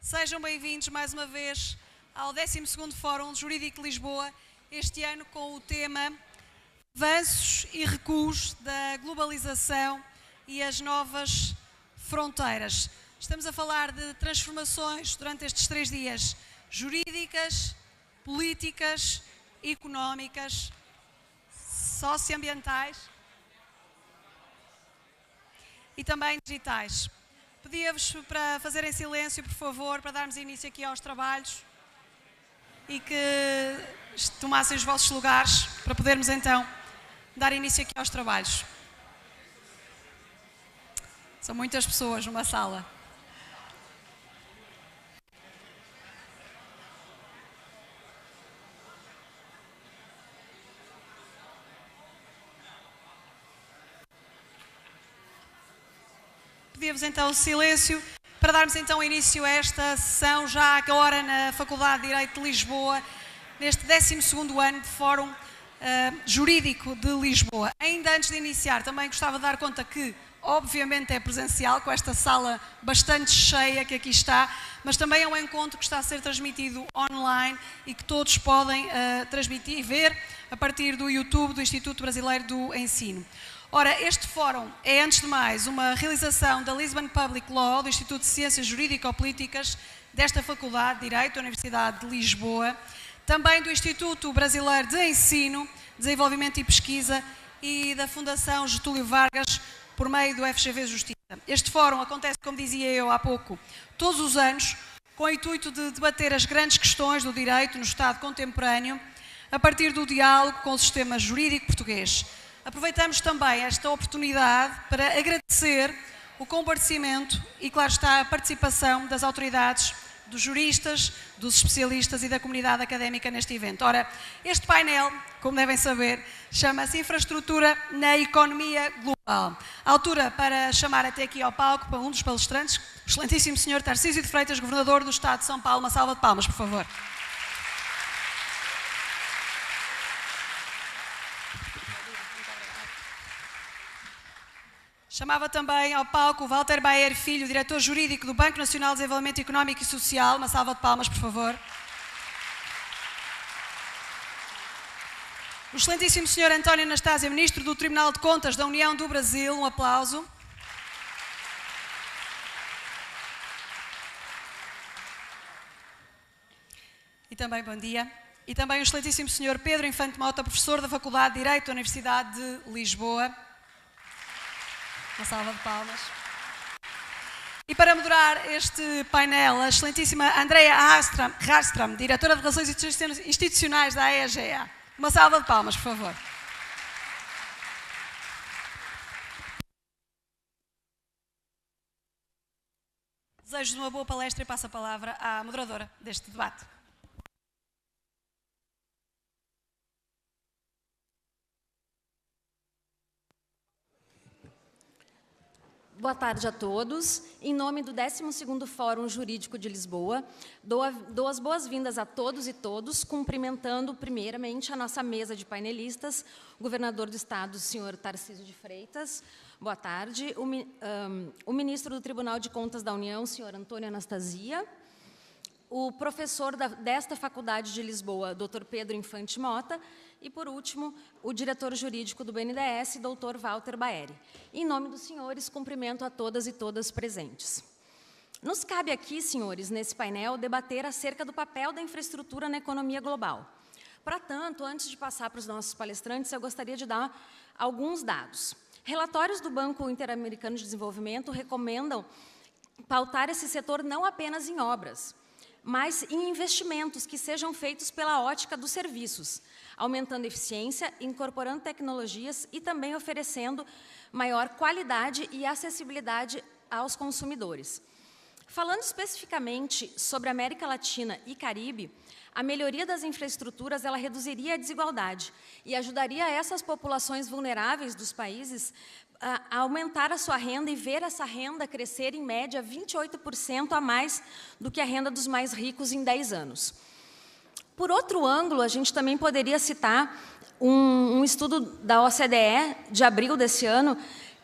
Sejam bem-vindos mais uma vez ao 12º Fórum Jurídico de Lisboa, este ano com o tema Avanços e recuos da globalização e as novas fronteiras. Estamos a falar de transformações durante estes 3 dias, jurídicas, políticas, económicas, socioambientais e também digitais. Pedia-vos para fazerem silêncio, por favor, para darmos início aqui aos trabalhos e que tomassem os vossos lugares para podermos então dar início aqui aos trabalhos. São muitas pessoas numa sala. Pedia-vos então silêncio para darmos então início a esta sessão, já agora na Faculdade de Direito de Lisboa, neste 12º ano de Fórum Jurídico de Lisboa. Ainda antes de iniciar, também gostava de dar conta que, obviamente, é presencial, com esta sala bastante cheia que aqui está, mas também é um encontro que está a ser transmitido online e que todos podem transmitir e ver a partir do YouTube do Instituto Brasileiro do Ensino. Ora, este fórum é, antes de mais, uma realização da Lisbon Public Law, do Instituto de Ciências Jurídico-Políticas desta Faculdade de Direito da Universidade de Lisboa, também do Instituto Brasileiro de Ensino, Desenvolvimento e Pesquisa e da Fundação Getúlio Vargas, por meio do FGV Justiça. Este fórum acontece, como dizia eu há pouco, todos os anos, com o intuito de debater as grandes questões do direito no Estado contemporâneo, a partir do diálogo com o sistema jurídico português. Aproveitamos também esta oportunidade para agradecer o comparecimento e, claro está, a participação das autoridades, dos juristas, dos especialistas e da comunidade académica neste evento. Ora, este painel, como devem saber, chama-se Infraestrutura na Economia Global. À altura para chamar até aqui ao palco para um dos palestrantes, o excelentíssimo Sr. Tarcísio de Freitas, Governador do Estado de São Paulo. Uma salva de palmas, por favor. Chamava também ao palco o Walter Baer Filho, diretor jurídico do Banco Nacional de Desenvolvimento Económico e Social. Uma salva de palmas, por favor. O excelentíssimo Sr. António Anastácio, Ministro do Tribunal de Contas da União do Brasil. Um aplauso. E também, bom dia. E também o excelentíssimo Sr. Pedro Infante Mota, professor da Faculdade de Direito da Universidade de Lisboa. Uma salva de palmas. E para moderar este painel, a excelentíssima Andrea Hagström, diretora de Relações Institucionais da AEGEA. Uma salva de palmas, por favor. Desejo-vos uma boa palestra e passo a palavra à moderadora deste debate. Boa tarde a todos. Em nome do 12º Fórum Jurídico de Lisboa, dou as boas-vindas a todos e todos, cumprimentando primeiramente a nossa mesa de painelistas, o governador do Estado, o senhor Tarcísio de Freitas. Boa tarde. O ministro do Tribunal de Contas da União, o senhor Antônio Anastasia. O professor desta Faculdade de Lisboa, doutor Pedro Infante Mota. E, por último, o diretor jurídico do BNDES, doutor Walter Baer. Em nome dos senhores, cumprimento a todas e todas presentes. Nos cabe aqui, senhores, nesse painel, debater acerca do papel da infraestrutura na economia global. Para tanto, antes de passar para os nossos palestrantes, eu gostaria de dar alguns dados. Relatórios do Banco Interamericano de Desenvolvimento recomendam pautar esse setor não apenas em obras, mas em investimentos que sejam feitos pela ótica dos serviços, aumentando eficiência, incorporando tecnologias e também oferecendo maior qualidade e acessibilidade aos consumidores. Falando especificamente sobre a América Latina e Caribe, a melhoria das infraestruturas ela reduziria a desigualdade e ajudaria essas populações vulneráveis dos países a aumentar a sua renda e ver essa renda crescer, em média, 28% a mais do que a renda dos mais ricos em 10 anos. Por outro ângulo, a gente também poderia citar um estudo da OCDE, de abril desse ano,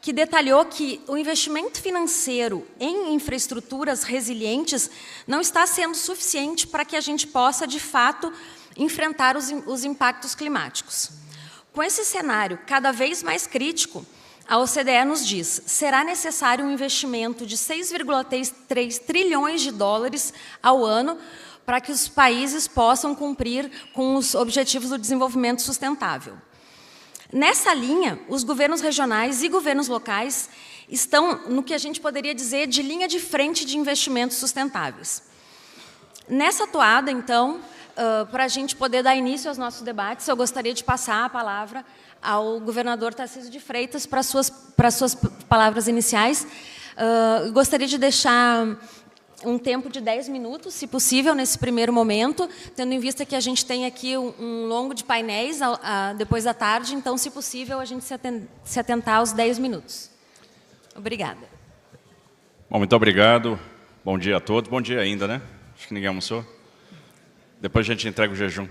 que detalhou que o investimento financeiro em infraestruturas resilientes não está sendo suficiente para que a gente possa, de fato, enfrentar os impactos climáticos. Com esse cenário cada vez mais crítico, a OCDE nos diz: será necessário um investimento de 6,3 trilhões de dólares ao ano para que os países possam cumprir com os objetivos do desenvolvimento sustentável. Nessa linha, os governos regionais e governos locais estão no que a gente poderia dizer de linha de frente de investimentos sustentáveis. Nessa toada, então, para a gente poder dar início aos nossos debates, eu gostaria de passar a palavra ao governador Tarcísio de Freitas para as suas palavras iniciais. Gostaria de deixar um tempo de 10 minutos, se possível, nesse primeiro momento, tendo em vista que a gente tem aqui um longo de painéis depois da tarde, então, se possível, a gente se atentar aos 10 minutos. Obrigada. Bom, muito obrigado. Bom dia a todos. Bom dia ainda, né? Acho que ninguém almoçou. Depois a gente entrega o jejum.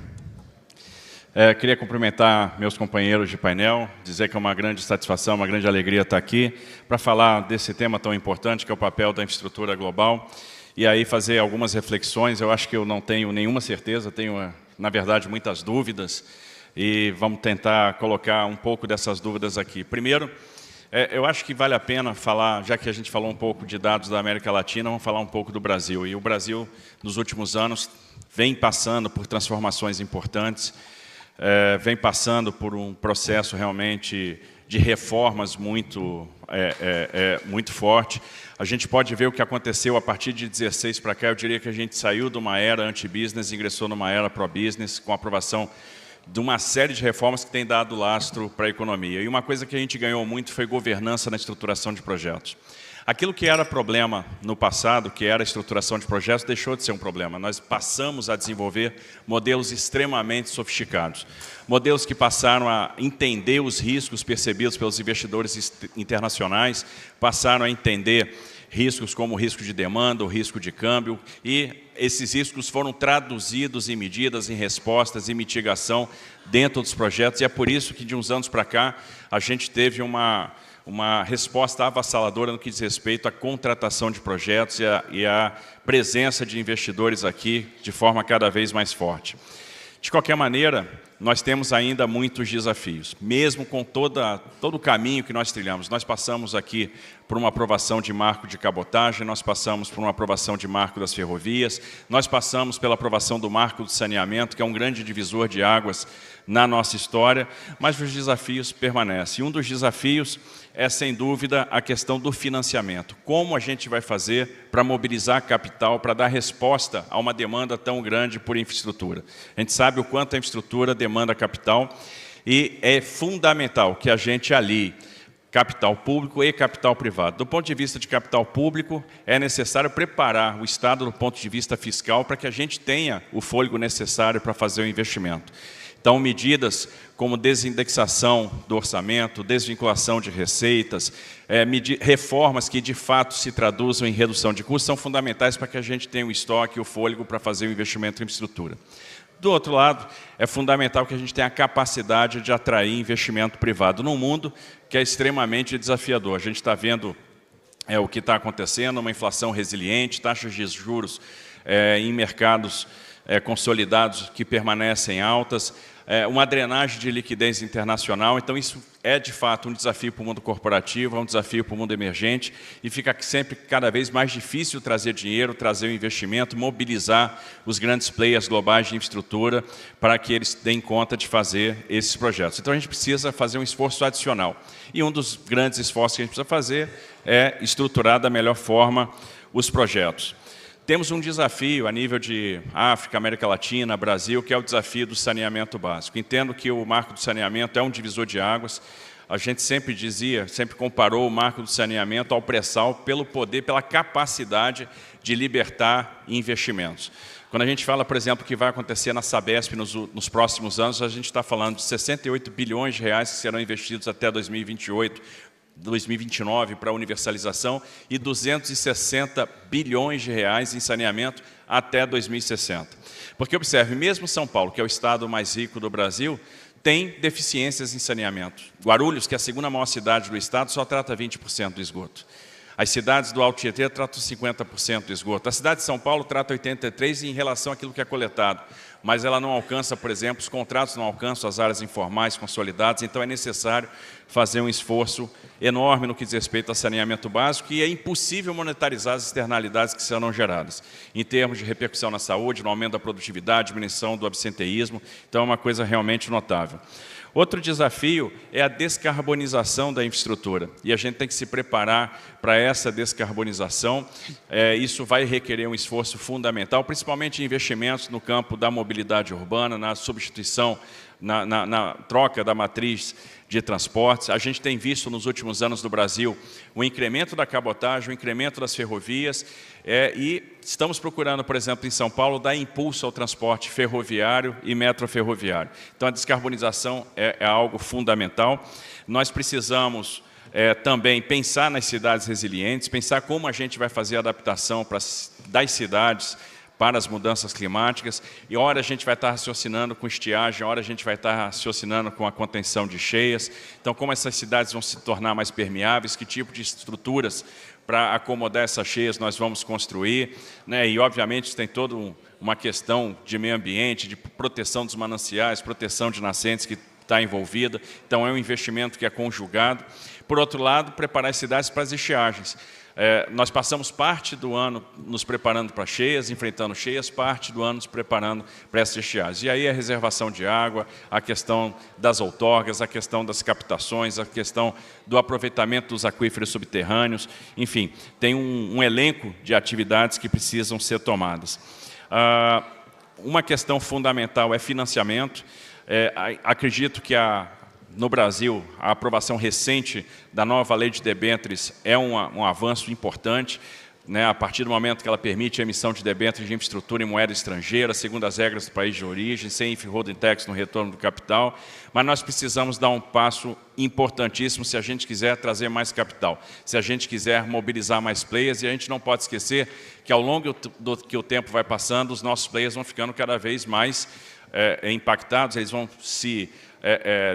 Queria cumprimentar meus companheiros de painel, dizer que é uma grande satisfação, uma grande alegria estar aqui para falar desse tema tão importante, que é o papel da infraestrutura global, e aí fazer algumas reflexões. Eu acho que eu não tenho nenhuma certeza, tenho, na verdade, muitas dúvidas, e vamos tentar colocar um pouco dessas dúvidas aqui. Primeiro, eu acho que vale a pena falar, já que a gente falou um pouco de dados da América Latina, vamos falar um pouco do Brasil. E o Brasil, nos últimos anos, vem passando por transformações importantes, vem passando por um processo realmente de reformas muito forte. A gente pode ver o que aconteceu a partir de 16 para cá. Eu diria que a gente saiu de uma era anti-business, ingressou numa era pro-business, com a aprovação de uma série de reformas que tem dado lastro para a economia. E uma coisa que a gente ganhou muito foi governança na estruturação de projetos. Aquilo que era problema no passado, que era a estruturação de projetos, deixou de ser um problema. Nós passamos a desenvolver modelos extremamente sofisticados. Modelos que passaram a entender os riscos percebidos pelos investidores internacionais, passaram a entender riscos como o risco de demanda, o risco de câmbio, e esses riscos foram traduzidos em medidas, em respostas, em mitigação dentro dos projetos, e é por isso que de uns anos para cá a gente teve uma resposta avassaladora no que diz respeito à contratação de projetos e à presença de investidores aqui de forma cada vez mais forte. De qualquer maneira, nós temos ainda muitos desafios. Mesmo com todo o caminho que nós trilhamos, nós passamos aqui por uma aprovação de marco de cabotagem, nós passamos por uma aprovação de marco das ferrovias, nós passamos pela aprovação do marco do saneamento, que é um grande divisor de águas na nossa história, mas os desafios permanecem. E um dos desafios é, sem dúvida, a questão do financiamento. Como a gente vai fazer para mobilizar capital, para dar resposta a uma demanda tão grande por infraestrutura? A gente sabe o quanto a infraestrutura demanda capital e é fundamental que a gente alie capital público e capital privado. Do ponto de vista de capital público, é necessário preparar o Estado do ponto de vista fiscal para que a gente tenha o fôlego necessário para fazer o investimento. Então, medidas como desindexação do orçamento, desvinculação de receitas, reformas que de fato se traduzam em redução de custos são fundamentais para que a gente tenha o estoque e o fôlego para fazer o investimento em infraestrutura. Do outro lado, é fundamental que a gente tenha a capacidade de atrair investimento privado num mundo que é extremamente desafiador. A gente está vendo o que está acontecendo, uma inflação resiliente, taxas de juros em mercados consolidados que permanecem altas, uma drenagem de liquidez internacional. Então, isso é, de fato, um desafio para o mundo corporativo, é um desafio para o mundo emergente, e fica sempre cada vez mais difícil trazer dinheiro, trazer o investimento, mobilizar os grandes players globais de infraestrutura para que eles deem conta de fazer esses projetos. Então, a gente precisa fazer um esforço adicional. E um dos grandes esforços que a gente precisa fazer é estruturar da melhor forma os projetos. Temos um desafio a nível de África, América Latina, Brasil, que é o desafio do saneamento básico. Entendo que o marco do saneamento é um divisor de águas. A gente sempre comparou o marco do saneamento ao pré-sal pelo poder, pela capacidade de libertar investimentos. Quando a gente fala, por exemplo, que vai acontecer na Sabesp nos próximos anos, a gente está falando de 68 bilhões de reais que serão investidos até 2029 para a universalização e 260 bilhões de reais em saneamento até 2060. Porque, observe, mesmo São Paulo, que é o estado mais rico do Brasil, tem deficiências em saneamento. Guarulhos, que é a segunda maior cidade do estado, só trata 20% do esgoto. As cidades do Alto Tietê tratam 50% do esgoto. A cidade de São Paulo trata 83% em relação àquilo que é coletado, mas ela não alcança, por exemplo, os contratos não alcançam as áreas informais consolidadas, então é necessário fazer um esforço enorme no que diz respeito a saneamento básico, e é impossível monetarizar as externalidades que serão geradas, em termos de repercussão na saúde, no aumento da produtividade, diminuição do absenteísmo, então é uma coisa realmente notável. Outro desafio é a descarbonização da infraestrutura, e a gente tem que se preparar para essa descarbonização. Isso vai requerer um esforço fundamental, principalmente investimentos no campo da mobilidade urbana, na substituição, na troca da matriz de transportes. A gente tem visto nos últimos anos no Brasil o incremento da cabotagem, o incremento das ferrovias, e estamos procurando, por exemplo, em São Paulo, dar impulso ao transporte ferroviário e metroferroviário. Então, a descarbonização é algo fundamental. Nós precisamos também pensar nas cidades resilientes, pensar como a gente vai fazer a adaptação das cidades para as mudanças climáticas, e hora a gente vai estar raciocinando com estiagem, hora a gente vai estar raciocinando com a contenção de cheias. Então, como essas cidades vão se tornar mais permeáveis, que tipo de estruturas para acomodar essas cheias nós vamos construir, né? E, obviamente, tem toda uma questão de meio ambiente, de proteção dos mananciais, proteção de nascentes que está envolvida. Então, é um investimento que é conjugado. Por outro lado, preparar as cidades para as estiagens. Nós passamos parte do ano nos preparando para cheias, enfrentando cheias, parte do ano nos preparando para essas estiagens. E aí a reservação de água, a questão das outorgas, a questão das captações, a questão do aproveitamento dos aquíferos subterrâneos, enfim, tem um elenco de atividades que precisam ser tomadas. Uma questão fundamental é financiamento. Acredito que no Brasil, a aprovação recente da nova lei de debêntures é um avanço importante, né, a partir do momento que ela permite a emissão de debêntures de infraestrutura em moeda estrangeira, segundo as regras do país de origem, sem withholding tax no retorno do capital, mas nós precisamos dar um passo importantíssimo se a gente quiser trazer mais capital, se a gente quiser mobilizar mais players, e a gente não pode esquecer que ao longo que o tempo vai passando, os nossos players vão ficando cada vez mais impactados, eles vão se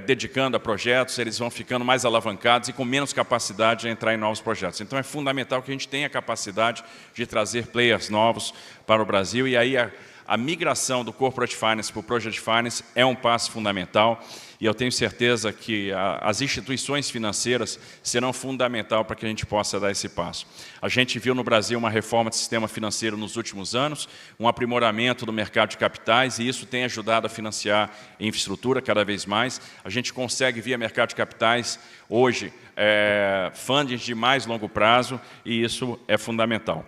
dedicando a projetos, eles vão ficando mais alavancados e com menos capacidade de entrar em novos projetos. Então, é fundamental que a gente tenha a capacidade de trazer players novos para o Brasil, e aí a migração do Corporate Finance para o Project Finance é um passo fundamental, e eu tenho certeza que as instituições financeiras serão fundamentais para que a gente possa dar esse passo. A gente viu no Brasil uma reforma do sistema financeiro nos últimos anos, um aprimoramento do mercado de capitais, e isso tem ajudado a financiar infraestrutura cada vez mais. A gente consegue, via mercado de capitais, hoje, fundings de mais longo prazo, e isso é fundamental.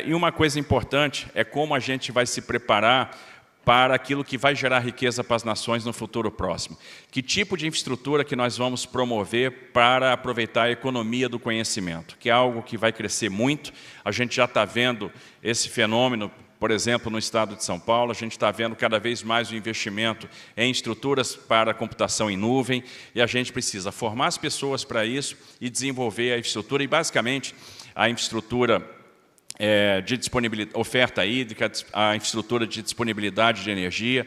E uma coisa importante é como a gente vai se preparar para aquilo que vai gerar riqueza para as nações no futuro próximo. Que tipo de infraestrutura que nós vamos promover para aproveitar a economia do conhecimento, que é algo que vai crescer muito. A gente já está vendo esse fenômeno, por exemplo, no estado de São Paulo, a gente está vendo cada vez mais o investimento em estruturas para computação em nuvem, e a gente precisa formar as pessoas para isso e desenvolver a infraestrutura, e basicamente a infraestrutura de disponibilidade, oferta hídrica, a infraestrutura de disponibilidade de energia.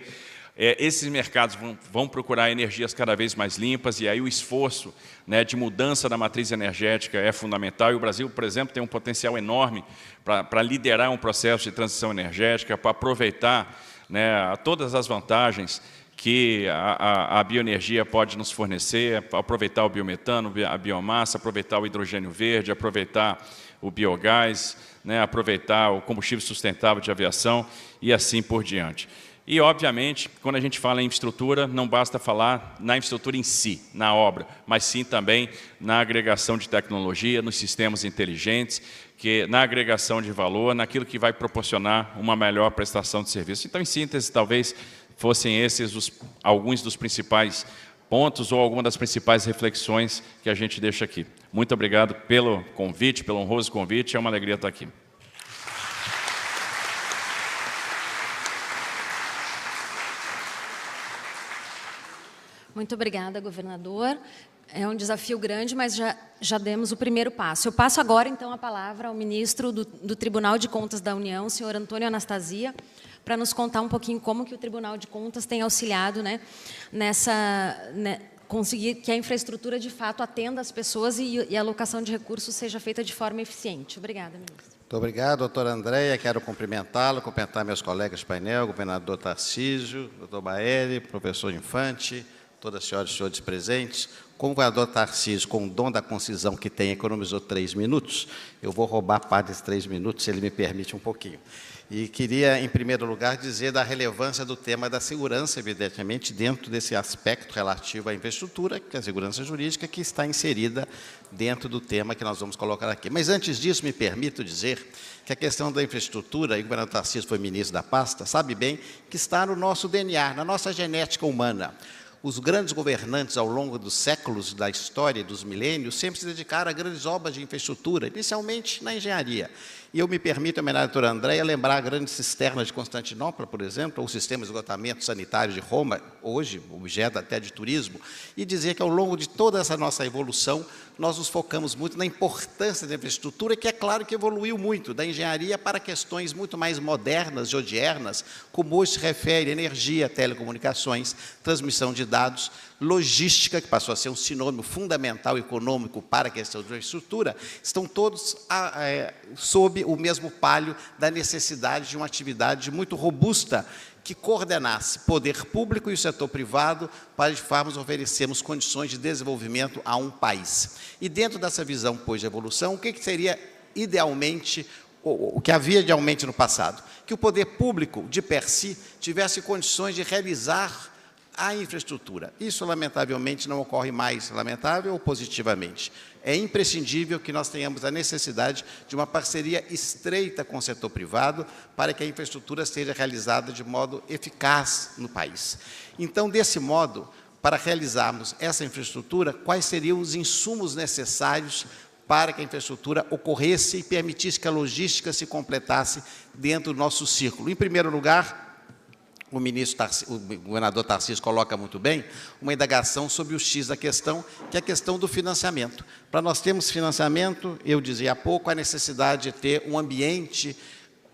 Esses mercados vão procurar energias cada vez mais limpas, e aí o esforço, né, de mudança da matriz energética é fundamental. E o Brasil, por exemplo, tem um potencial enorme para liderar um processo de transição energética, para aproveitar, né, todas as vantagens que a bioenergia pode nos fornecer, aproveitar o biometano, a biomassa, aproveitar o hidrogênio verde, aproveitar o biogás, né, aproveitar o combustível sustentável de aviação e assim por diante. E, obviamente, quando a gente fala em infraestrutura, não basta falar na infraestrutura em si, na obra, mas sim também na agregação de tecnologia, nos sistemas inteligentes, na agregação de valor, naquilo que vai proporcionar uma melhor prestação de serviço. Então, em síntese, talvez fossem esses alguns dos principais pontos ou algumas das principais reflexões que a gente deixa aqui. Muito obrigado pelo convite, pelo honroso convite, é uma alegria estar aqui. Muito obrigada, governador. É um desafio grande, mas já demos o primeiro passo. Eu passo agora, então, a palavra ao ministro do Tribunal de Contas da União, senhor Antônio Anastasia, para nos contar um pouquinho como que o Tribunal de Contas tem auxiliado, né, conseguir que a infraestrutura, de fato, atenda as pessoas e a alocação de recursos seja feita de forma eficiente. Obrigada, ministro. Muito obrigado, doutora Andréia. Quero cumprimentá-lo, cumprimentar meus colegas de painel, governador Tarcísio, doutor Baelli, professor Infante, todas as senhoras e senhores presentes. Como o governador Tarcísio, com o dom da concisão que tem, economizou 3 minutos, eu vou roubar parte desses 3 minutos, se ele me permite um pouquinho. E queria, em primeiro lugar, dizer da relevância do tema da segurança, evidentemente, dentro desse aspecto relativo à infraestrutura, que é a segurança jurídica, que está inserida dentro do tema que nós vamos colocar aqui. Mas, antes disso, me permito dizer que a questão da infraestrutura, e o governador Tarcísio foi ministro da pasta, sabe bem que está no nosso DNA, na nossa genética humana. Os grandes governantes, ao longo dos séculos da história e dos milênios, sempre se dedicaram a grandes obras de infraestrutura, inicialmente na engenharia. E eu me permito, em homenagem à doutora Andréia, lembrar a grande cisterna de Constantinopla, por exemplo, ou o sistema de esgotamento sanitário de Roma, hoje objeto até de turismo, e dizer que, ao longo de toda essa nossa evolução, nós nos focamos muito na importância da infraestrutura, que é claro que evoluiu muito, da engenharia para questões muito mais modernas e odiernas, como hoje se refere a energia, telecomunicações, transmissão de dados, logística, que passou a ser um sinônimo fundamental econômico para a questão da infraestrutura, estão todos sob o mesmo palio da necessidade de uma atividade muito robusta que coordenasse poder público e o setor privado para, de fato, oferecermos condições de desenvolvimento a um país. E dentro dessa visão, pois, de evolução, o que seria idealmente o que havia idealmente no passado? Que o poder público, de per si, tivesse condições de realizar a infraestrutura. Isso, lamentavelmente, não ocorre mais, lamentável ou positivamente. É imprescindível que nós tenhamos a necessidade de uma parceria estreita com o setor privado para que a infraestrutura seja realizada de modo eficaz no país. Então, desse modo, para realizarmos essa infraestrutura, quais seriam os insumos necessários para que a infraestrutura ocorresse e permitisse que a logística se completasse dentro do nosso círculo? Em primeiro lugar, o governador Tarcísio coloca muito bem, uma indagação sobre o X da questão, que é a questão do financiamento. Para nós termos financiamento, eu dizia há pouco, a necessidade de ter um ambiente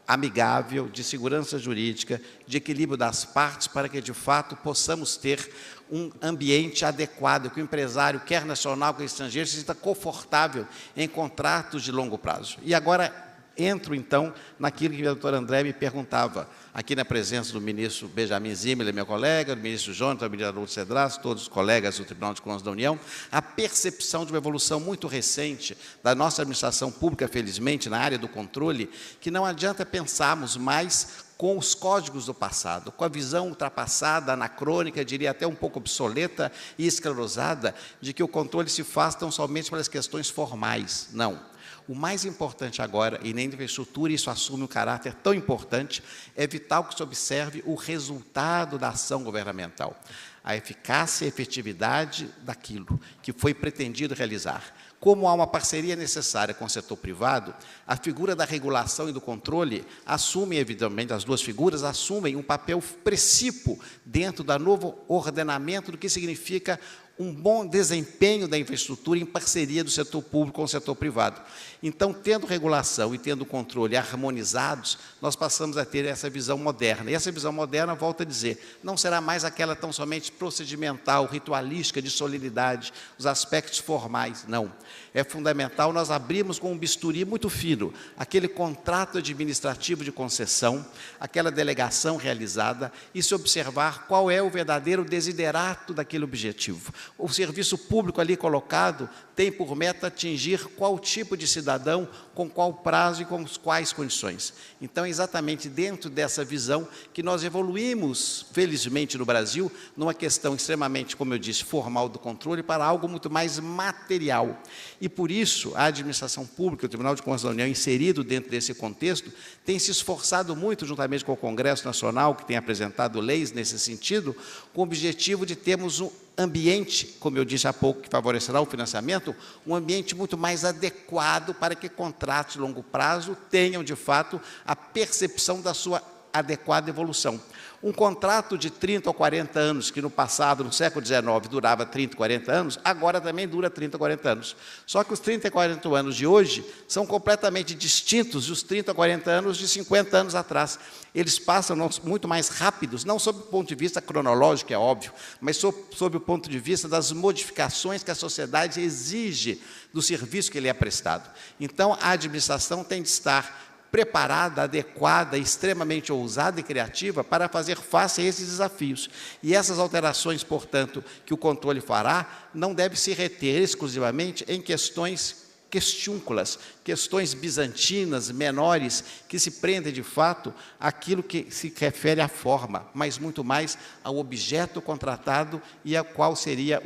amigável, de segurança jurídica, de equilíbrio das partes, para que, de fato, possamos ter um ambiente adequado, que o empresário, quer nacional, quer estrangeiro, se sinta confortável em contratos de longo prazo. E agora entro, então, naquilo que a doutora André me perguntava, aqui na presença do ministro Benjamin Zimmermann, meu colega, do ministro Jonathan, do ministro Haroldo Cedras, todos os colegas do Tribunal de Contas da União, a percepção de uma evolução muito recente da nossa administração pública, felizmente, na área do controle, que não adianta pensarmos mais com os códigos do passado, com a visão ultrapassada, anacrônica, diria até um pouco obsoleta e esclerosada, de que o controle se faz tão somente pelas questões formais. Não. O mais importante agora, e na infraestrutura isso assume um caráter tão importante, é vital que se observe o resultado da ação governamental, a eficácia e efetividade daquilo que foi pretendido realizar. Como há uma parceria necessária com o setor privado, a figura da regulação e do controle assume, evidentemente, as duas figuras assumem um papel precípio dentro do novo ordenamento do que significa um bom desempenho da infraestrutura em parceria do setor público com o setor privado. Então, tendo regulação e tendo controle harmonizados, nós passamos a ter essa visão moderna. E essa visão moderna, volto a dizer, não será mais aquela tão somente procedimental, ritualística, de solenidade, os aspectos formais, não. É fundamental nós abrirmos com um bisturi muito fino aquele contrato administrativo de concessão, aquela delegação realizada e se observar qual é o verdadeiro desiderato daquele objetivo. O serviço público ali colocado tem por meta atingir qual tipo de cidadão, com qual prazo e com quais condições. Então, é exatamente dentro dessa visão que nós evoluímos, felizmente, no Brasil, numa questão extremamente, como eu disse, formal do controle, para algo muito mais material. E, por isso, a administração pública, o Tribunal de Contas da União, inserido dentro desse contexto, tem se esforçado muito, juntamente com o Congresso Nacional, que tem apresentado leis nesse sentido, com o objetivo de termos um ambiente, como eu disse há pouco, que favorecerá o financiamento, um ambiente muito mais adequado para que contratos de longo prazo tenham, de fato, a percepção da sua adequada evolução. Um contrato de 30 ou 40 anos, que no passado, no século XIX, durava 30, 40 anos, agora também dura 30, 40 anos. Só que os 30 e 40 anos de hoje são completamente distintos dos 30, 40 anos de 50 anos atrás. Eles passam muito mais rápidos, não sob o ponto de vista cronológico, é óbvio, mas sob o ponto de vista das modificações que a sociedade exige do serviço que lhe é prestado. Então, a administração tem de estar preparada, adequada, extremamente ousada e criativa para fazer face a esses desafios. E essas alterações, portanto, que o controle fará, não deve se reter exclusivamente em questões questiúnculas, questões bizantinas, menores, que se prendem, de fato, àquilo que se refere à forma, mas muito mais ao objeto contratado e a qual seria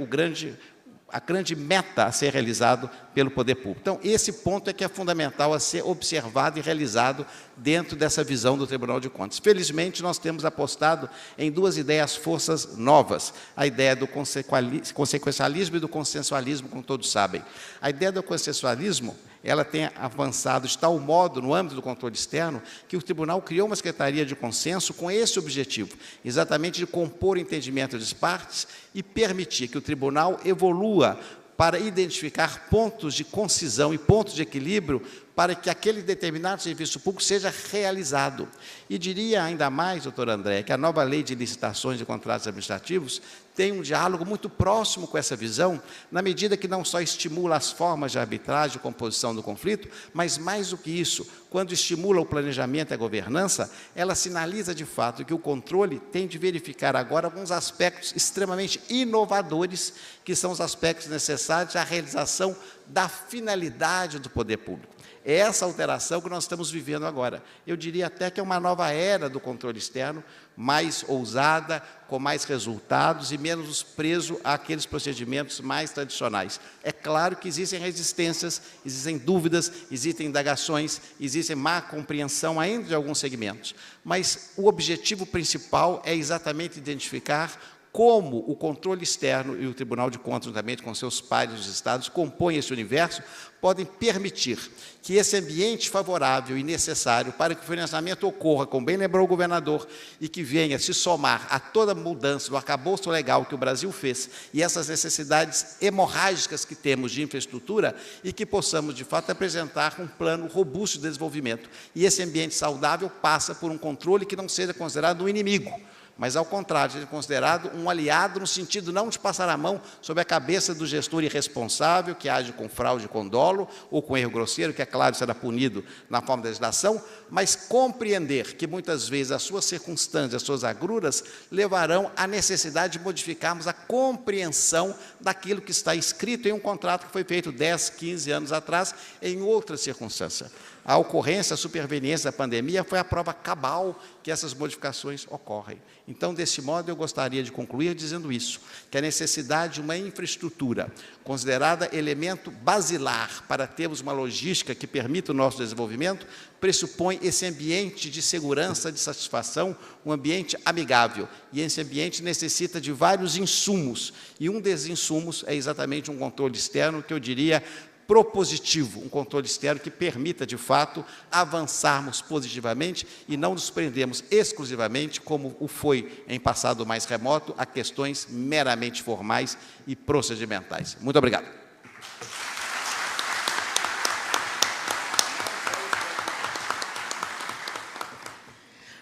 a grande meta a ser realizado pelo poder público. Então, esse ponto é que é fundamental a ser observado e realizado dentro dessa visão do Tribunal de Contas. Felizmente, nós temos apostado em duas ideias forças novas, a ideia do consequencialismo e do consensualismo, como todos sabem. A ideia do consensualismo, ela tem avançado de tal modo no âmbito do controle externo que o Tribunal criou uma Secretaria de Consenso com esse objetivo, exatamente de compor o entendimento das partes e permitir que o Tribunal evolua para identificar pontos de concisão e pontos de equilíbrio para que aquele determinado serviço público seja realizado. E diria ainda mais, doutor André, que a nova lei de licitações e contratos administrativos tem um diálogo muito próximo com essa visão, na medida que não só estimula as formas de arbitragem e composição do conflito, mas mais do que isso, quando estimula o planejamento e a governança, ela sinaliza de fato que o controle tem de verificar agora alguns aspectos extremamente inovadores, que são os aspectos necessários à realização da finalidade do poder público. É essa alteração que nós estamos vivendo agora. Eu diria até que é uma nova era do controle externo, mais ousada, com mais resultados e menos preso àqueles procedimentos mais tradicionais. É claro que existem resistências, existem dúvidas, existem indagações, existe má compreensão ainda de alguns segmentos, mas o objetivo principal é exatamente identificar como o controle externo e o Tribunal de Contas, juntamente com seus pares dos Estados, compõem esse universo, podem permitir que esse ambiente favorável e necessário para que o financiamento ocorra, como bem lembrou o governador, e que venha se somar a toda mudança do arcabouço legal que o Brasil fez e essas necessidades hemorrágicas que temos de infraestrutura e que possamos, de fato, apresentar um plano robusto de desenvolvimento. E esse ambiente saudável passa por um controle que não seja considerado um inimigo, mas, ao contrário, seja considerado um aliado no sentido não de passar a mão sobre a cabeça do gestor irresponsável, que age com fraude, com dolo, ou com erro grosseiro, que, é claro, será punido na forma da legislação, mas compreender que, muitas vezes, as suas circunstâncias, as suas agruras, levarão à necessidade de modificarmos a compreensão daquilo que está escrito em um contrato que foi feito 10, 15 anos atrás, em outra circunstância. A ocorrência, a superveniência da pandemia foi a prova cabal que essas modificações ocorrem. Então, desse modo, eu gostaria de concluir dizendo isso, que a necessidade de uma infraestrutura considerada elemento basilar para termos uma logística que permita o nosso desenvolvimento, pressupõe esse ambiente de segurança, de satisfação, um ambiente amigável. E esse ambiente necessita de vários insumos, e um desses insumos é exatamente um controle externo, que eu diria propositivo, um controle externo que permita, de fato, avançarmos positivamente e não nos prendermos exclusivamente, como o foi em passado mais remoto, a questões meramente formais e procedimentais. Muito obrigado.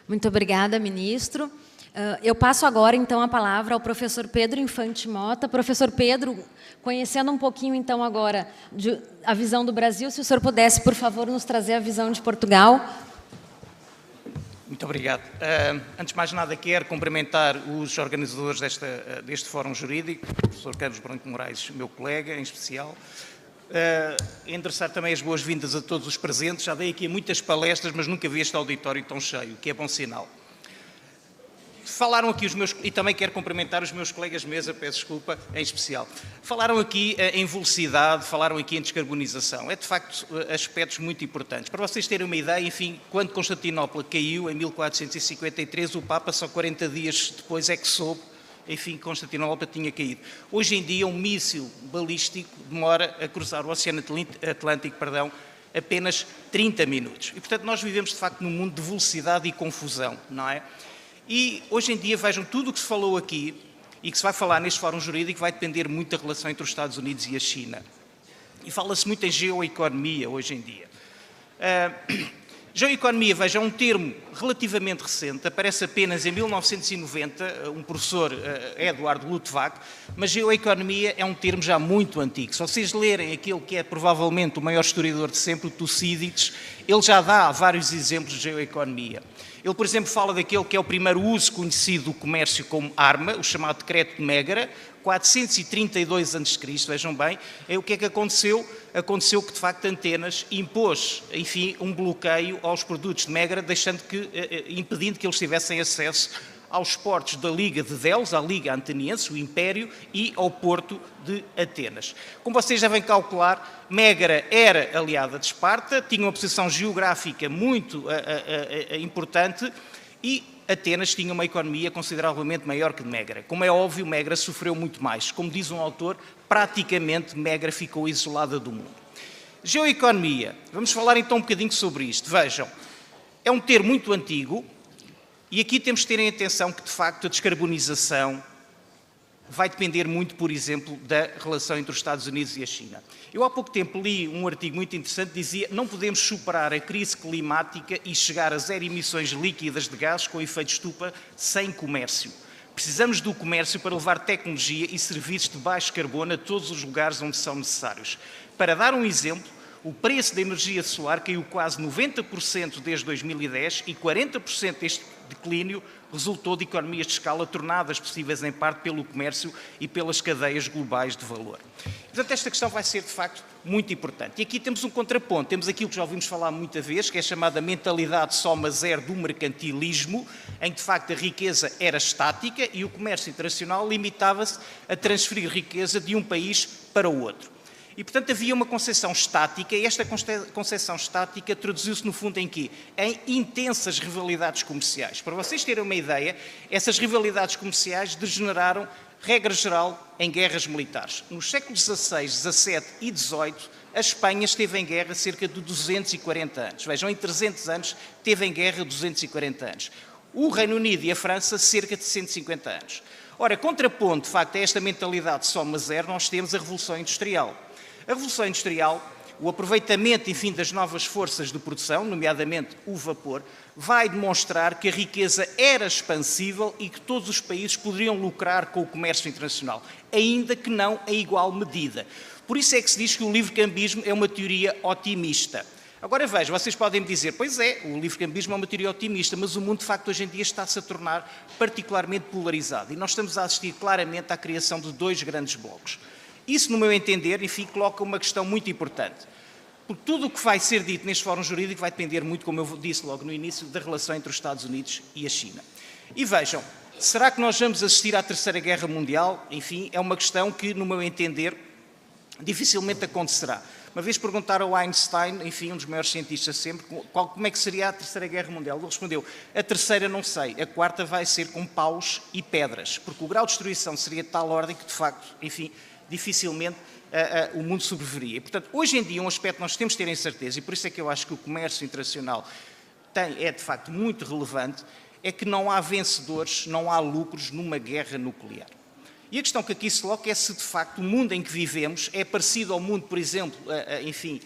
Muito obrigada, ministro. Eu passo agora, então, a palavra ao professor Pedro Infante Mota. Professor Pedro, conhecendo um pouquinho, então, agora a visão do Brasil, se o senhor pudesse, por favor, nos trazer a visão de Portugal. Muito obrigado. Antes de mais nada, quero cumprimentar os organizadores deste Fórum Jurídico, o professor Carlos Branco Moraes, meu colega, em especial. Endereçar também as boas-vindas a todos os presentes. Já dei aqui muitas palestras, mas nunca vi este auditório tão cheio, que é bom sinal. Falaram aqui e também quero cumprimentar os meus colegas de mesa, peço desculpa, em especial. Falaram aqui em velocidade, falaram aqui em descarbonização. É, de facto, aspectos muito importantes. Para vocês terem uma ideia, enfim, quando Constantinopla caiu, em 1453, o Papa, só 40 dias depois é que soube, enfim, que Constantinopla tinha caído. Hoje em dia, um míssil balístico demora a cruzar o Oceano Atlântico, apenas 30 minutos. E, portanto, nós vivemos, de facto, num mundo de velocidade e confusão, não é? E, hoje em dia, vejam, tudo o que se falou aqui e que se vai falar neste Fórum Jurídico vai depender muito da relação entre os Estados Unidos e a China. E fala-se muito em geoeconomia, hoje em dia. Geoeconomia, veja, é um termo relativamente recente, aparece apenas em 1990, um professor, Eduardo Luttwak, mas geoeconomia é um termo já muito antigo. Se vocês lerem aquele que é provavelmente o maior historiador de sempre, o Tucídides, ele já dá vários exemplos de geoeconomia. Ele, por exemplo, fala daquele que é o primeiro uso conhecido do comércio como arma, o chamado Decreto de Mégara, 432 a.C., vejam bem. O que é que aconteceu? Aconteceu que, de facto, Antenas impôs, enfim, um bloqueio aos produtos de Mégara, impedindo que eles tivessem acesso aos portos da Liga de Delos, à Liga Anteniense, o Império, e ao porto de Atenas. Como vocês devem calcular, Mégara era aliada de Esparta, tinha uma posição geográfica muito importante e Atenas tinha uma economia consideravelmente maior que de Mégara. Como é óbvio, Mégara sofreu muito mais. Como diz um autor, praticamente Mégara ficou isolada do mundo. Geoeconomia. Vamos falar então um bocadinho sobre isto. Vejam, é um termo muito antigo e aqui temos de ter em atenção que, de facto, a descarbonização vai depender muito, por exemplo, da relação entre os Estados Unidos e a China. Eu há pouco tempo li um artigo muito interessante que dizia: não podemos superar a crise climática e chegar a zero emissões líquidas de gases com efeito estufa sem comércio. Precisamos do comércio para levar tecnologia e serviços de baixo carbono a todos os lugares onde são necessários. Para dar um exemplo, o preço da energia solar caiu quase 90% desde 2010 e 40% deste declínio resultou de economias de escala tornadas possíveis em parte pelo comércio e pelas cadeias globais de valor. Portanto, esta questão vai ser, de facto, muito importante. E aqui temos um contraponto. Temos aquilo que já ouvimos falar muita vez, que é a chamada mentalidade soma zero do mercantilismo, em que, de facto, a riqueza era estática e o comércio internacional limitava-se a transferir riqueza de um país para o outro. E, portanto, havia uma concepção estática, e esta concepção estática traduziu-se, no fundo, em quê? Em intensas rivalidades comerciais. Para vocês terem uma ideia, essas rivalidades comerciais degeneraram, regra geral, em guerras militares. Nos séculos XVI, XVII e XVIII, a Espanha esteve em guerra cerca de 240 anos. Vejam, em 300 anos, esteve em guerra 240 anos. O Reino Unido e a França, cerca de 150 anos. Ora, contraponto, de facto, a esta mentalidade soma zero, nós temos a Revolução Industrial. A Revolução Industrial, o aproveitamento, enfim, das novas forças de produção, nomeadamente o vapor, vai demonstrar que a riqueza era expansível e que todos os países poderiam lucrar com o comércio internacional, ainda que não em igual medida. Por isso é que se diz que o livre-cambismo é uma teoria otimista. Agora vejam, vocês podem me dizer, pois é, o livre-cambismo é uma teoria otimista, mas o mundo, de facto, hoje em dia está-se a tornar particularmente polarizado e nós estamos a assistir claramente à criação de dois grandes blocos. Isso, no meu entender, enfim, coloca uma questão muito importante. Porque tudo o que vai ser dito neste Fórum Jurídico vai depender muito, como eu disse logo no início, da relação entre os Estados Unidos e a China. E vejam, será que nós vamos assistir à Terceira Guerra Mundial? Enfim, é uma questão que, no meu entender, dificilmente acontecerá. Uma vez perguntaram ao Einstein, enfim, um dos maiores cientistas sempre, como é que seria a Terceira Guerra Mundial. Ele respondeu: a terceira não sei, a quarta vai ser com paus e pedras, porque o grau de destruição seria de tal ordem que, de facto, enfim, dificilmente o mundo sobreviveria. E, portanto, hoje em dia, um aspecto que nós temos de ter em certeza, e por isso é que eu acho que o comércio internacional é, de facto, muito relevante, é que não há vencedores, não há lucros numa guerra nuclear. E a questão que aqui se coloca é se, de facto, o mundo em que vivemos é parecido ao mundo, por exemplo, enfim,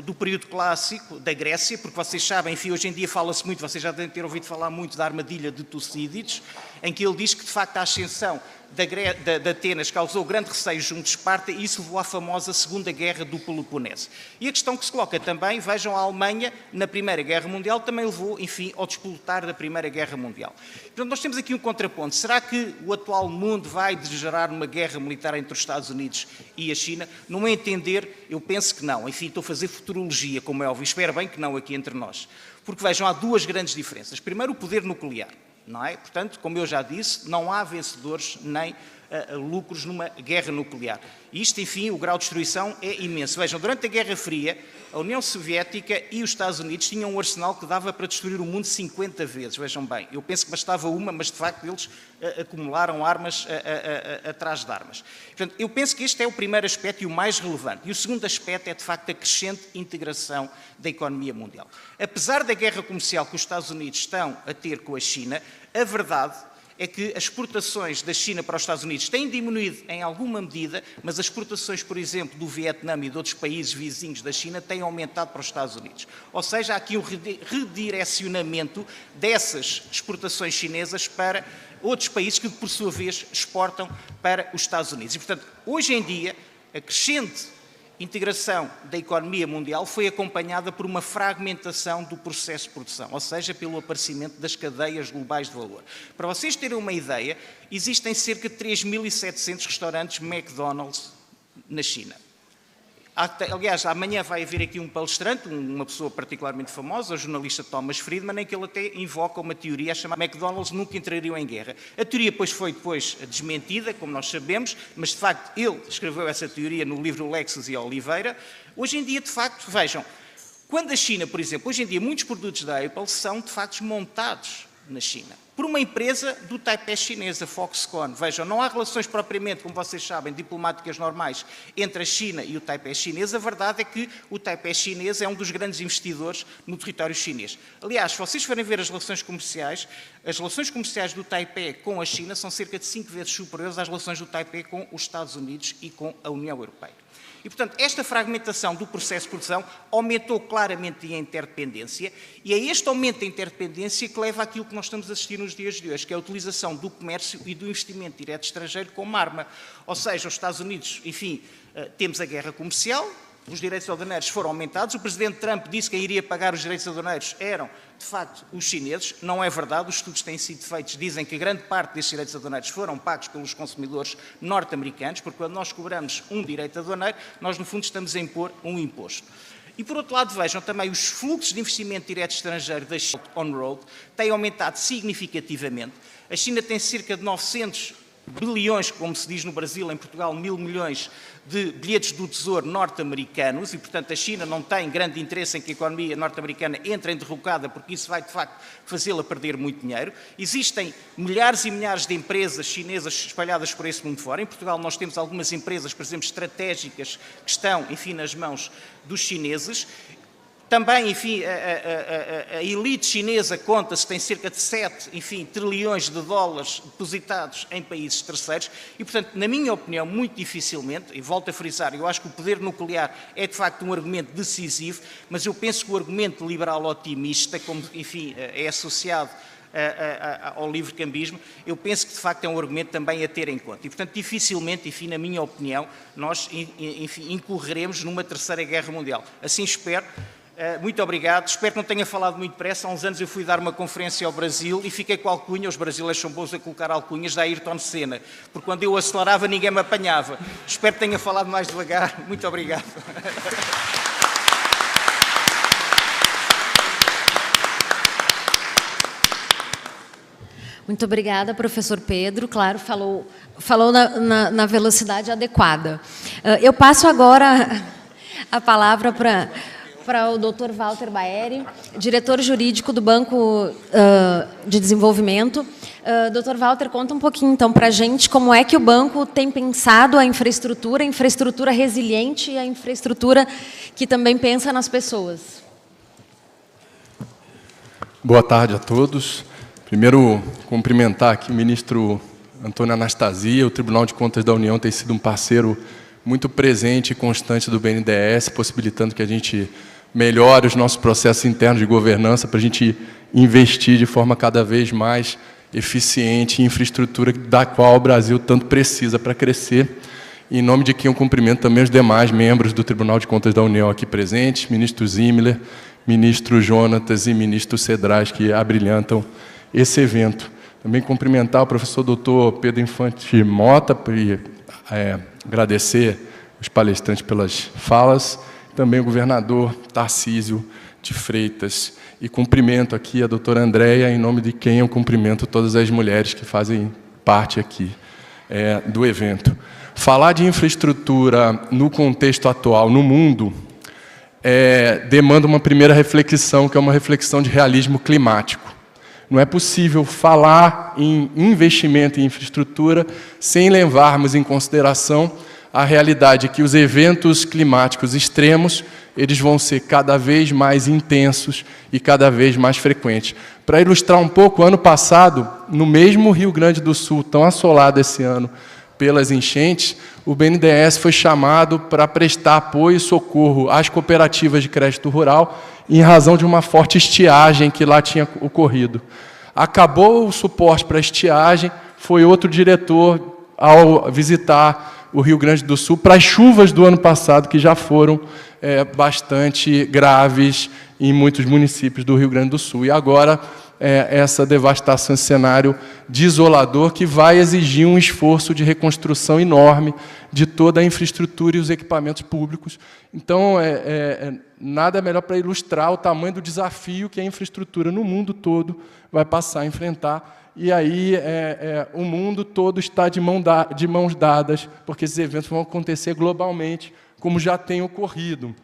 do período clássico da Grécia, porque vocês sabem, enfim, hoje em dia fala-se muito, vocês já devem ter ouvido falar muito da armadilha de Tucídides, em que ele diz que, de facto, a ascensão de Atenas causou grande receio junto de Esparta e isso levou à famosa Segunda Guerra do Peloponeso. E a questão que se coloca também, vejam, a Alemanha, na Primeira Guerra Mundial, também levou, enfim, ao despolutar da Primeira Guerra Mundial. Portanto, nós temos aqui um contraponto. Será que o atual mundo vai degenerar uma guerra militar entre os Estados Unidos e a China? No meu entender, eu penso que não. Enfim, estou a fazer futurologia, como é óbvio. Espero bem que não aqui entre nós. Porque, vejam, há duas grandes diferenças. Primeiro, o poder nuclear. Não é? Portanto, como eu já disse, não há vencedores nem lucros numa guerra nuclear. Isto, enfim, o grau de destruição é imenso. Vejam, durante a Guerra Fria, a União Soviética e os Estados Unidos tinham um arsenal que dava para destruir o mundo 50 vezes. Vejam bem, eu penso que bastava uma, mas de facto eles acumularam armas atrás de armas. Portanto, eu penso que este é o primeiro aspecto e o mais relevante. E o segundo aspecto é, de facto, a crescente integração da economia mundial. Apesar da guerra comercial que os Estados Unidos estão a ter com a China, a verdade é que as exportações da China para os Estados Unidos têm diminuído em alguma medida, mas as exportações, por exemplo, do Vietnã e de outros países vizinhos da China têm aumentado para os Estados Unidos. Ou seja, há aqui um redirecionamento dessas exportações chinesas para outros países que, por sua vez, exportam para os Estados Unidos. E, portanto, hoje em dia, a crescente integração da economia mundial foi acompanhada por uma fragmentação do processo de produção, ou seja, pelo aparecimento das cadeias globais de valor. Para vocês terem uma ideia, existem cerca de 3.700 restaurantes McDonald's na China. Aliás, amanhã vai haver aqui um palestrante, uma pessoa particularmente famosa, o jornalista Thomas Friedman, em que ele até invoca uma teoria chamada McDonald's nunca entrariam em guerra. A teoria foi depois desmentida, como nós sabemos, mas de facto ele escreveu essa teoria no livro Lexus e Oliveira. Hoje em dia, de facto, vejam, quando a China, por exemplo, hoje em dia muitos produtos da Apple são de facto montados na China, por uma empresa do Taipei chinesa, Foxconn. Vejam, não há relações propriamente, como vocês sabem, diplomáticas normais entre a China e o Taipei chinês. A verdade é que o Taipei chinês é um dos grandes investidores no território chinês. Aliás, se vocês forem ver as relações comerciais do Taipei com a China são cerca de 5 vezes superiores às relações do Taipei com os Estados Unidos e com a União Europeia. E, portanto, esta fragmentação do processo de produção aumentou claramente a interdependência e é este aumento da interdependência que leva àquilo que nós estamos a assistir nos dias de hoje, que é a utilização do comércio e do investimento direto estrangeiro como arma. Ou seja, os Estados Unidos, enfim, temos a guerra comercial, os direitos aduaneiros foram aumentados, o Presidente Trump disse que quem iria pagar os direitos aduaneiros eram, de facto, os chineses. Não é verdade, os estudos têm sido feitos, dizem que grande parte desses direitos aduaneiros foram pagos pelos consumidores norte-americanos, porque quando nós cobramos um direito aduaneiro, nós no fundo estamos a impor um imposto. E por outro lado, vejam também os fluxos de investimento direto estrangeiro da China on-road têm aumentado significativamente. A China tem cerca de 900 bilhões, como se diz no Brasil, em Portugal 1.000 milhões de bilhetes do Tesouro norte-americanos e, portanto, a China não tem grande interesse em que a economia norte-americana entre em derrocada, porque isso vai, de facto, fazê-la perder muito dinheiro. Existem milhares e milhares de empresas chinesas espalhadas por esse mundo fora. Em Portugal nós temos algumas empresas, por exemplo, estratégicas, que estão, enfim, nas mãos dos chineses. Também, enfim, a elite chinesa conta-se, tem cerca de 7, enfim, trilhões de dólares depositados em países terceiros e, portanto, na minha opinião, muito dificilmente, e volto a frisar, eu acho que o poder nuclear é, de facto, um argumento decisivo, mas eu penso que o argumento liberal otimista, como, enfim, é associado ao livre-cambismo, eu penso que, de facto, é um argumento também a ter em conta. E, portanto, dificilmente, enfim, na minha opinião, nós, enfim, incorreremos numa terceira guerra mundial. Assim espero. Muito obrigado, espero que não tenha falado muito depressa. Há uns anos eu fui dar uma conferência ao Brasil e fiquei com a alcunha, os brasileiros são bons a colocar alcunhas, da Ayrton Senna, porque quando eu acelerava ninguém me apanhava. Espero que tenha falado mais devagar. Muito obrigado. Muito obrigada, professor Pedro. Claro, falou na velocidade adequada. Eu passo agora a palavra para o Dr. Walter Baeri, diretor jurídico do Banco de Desenvolvimento. Dr. Walter, conta um pouquinho, então, para a gente como é que o banco tem pensado a infraestrutura resiliente e a infraestrutura que também pensa nas pessoas. Boa tarde a todos. Primeiro, cumprimentar aqui o ministro Antônio Anastasia. O Tribunal de Contas da União tem sido um parceiro muito presente e constante do BNDES, possibilitando que a gente melhore os nossos processos internos de governança para a gente investir de forma cada vez mais eficiente em infraestrutura da qual o Brasil tanto precisa para crescer. Em nome de quem eu cumprimento também os demais membros do Tribunal de Contas da União aqui presentes, ministro Zimmerler, ministro Jonatas e ministro Cedrais, que abrilhantam esse evento. Também cumprimentar o professor doutor Pedro Infante Mota, e agradecer os palestrantes pelas falas, também o governador Tarcísio de Freitas. E cumprimento aqui a doutora Andréia, em nome de quem eu cumprimento todas as mulheres que fazem parte aqui. do evento. Falar de infraestrutura no contexto atual, no mundo, demanda uma primeira reflexão, que é uma reflexão de realismo climático. Não é possível falar em investimento em infraestrutura sem levarmos em consideração a realidade que os eventos climáticos extremos eles vão ser cada vez mais intensos e cada vez mais frequentes. Para ilustrar um pouco, ano passado, no mesmo Rio Grande do Sul, tão assolado esse ano pelas enchentes, o BNDES foi chamado para prestar apoio e socorro às cooperativas de crédito rural em razão de uma forte estiagem que lá tinha ocorrido. Acabou o suporte para a estiagem, foi outro diretor ao visitar o Rio Grande do Sul para as chuvas do ano passado, que já foram bastante graves em muitos municípios do Rio Grande do Sul. E agora, essa devastação, esse cenário desolador que vai exigir um esforço de reconstrução enorme de toda a infraestrutura e os equipamentos públicos. Então, nada melhor para ilustrar o tamanho do desafio que a infraestrutura no mundo todo vai passar a enfrentar. E aí o mundo todo está de mãos dadas, porque esses eventos vão acontecer globalmente, como já tem ocorrido.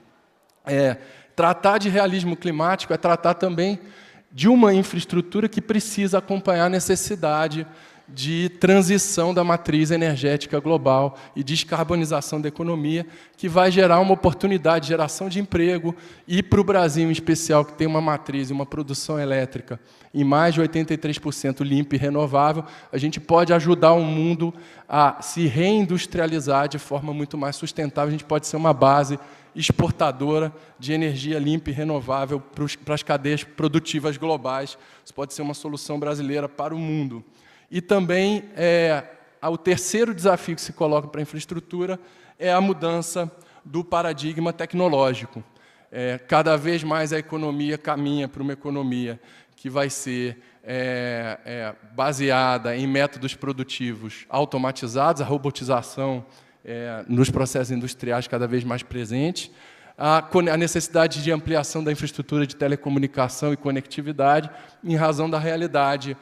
Tratar de realismo climático é tratar também de uma infraestrutura que precisa acompanhar a necessidade de transição da matriz energética global e descarbonização da economia, que vai gerar uma oportunidade de geração de emprego, e para o Brasil, em especial, que tem uma matriz e uma produção elétrica em mais de 83% limpa e renovável, a gente pode ajudar o mundo a se reindustrializar de forma muito mais sustentável. A gente pode ser uma base exportadora de energia limpa e renovável para as cadeias produtivas globais. Isso pode ser uma solução brasileira para o mundo. E também, o terceiro desafio que se coloca para a infraestrutura é a mudança do paradigma tecnológico. Cada vez mais a economia caminha para uma economia que vai ser baseada em métodos produtivos automatizados, a robotização nos processos industriais cada vez mais presente, a necessidade de ampliação da infraestrutura de telecomunicação e conectividade, em razão da realidade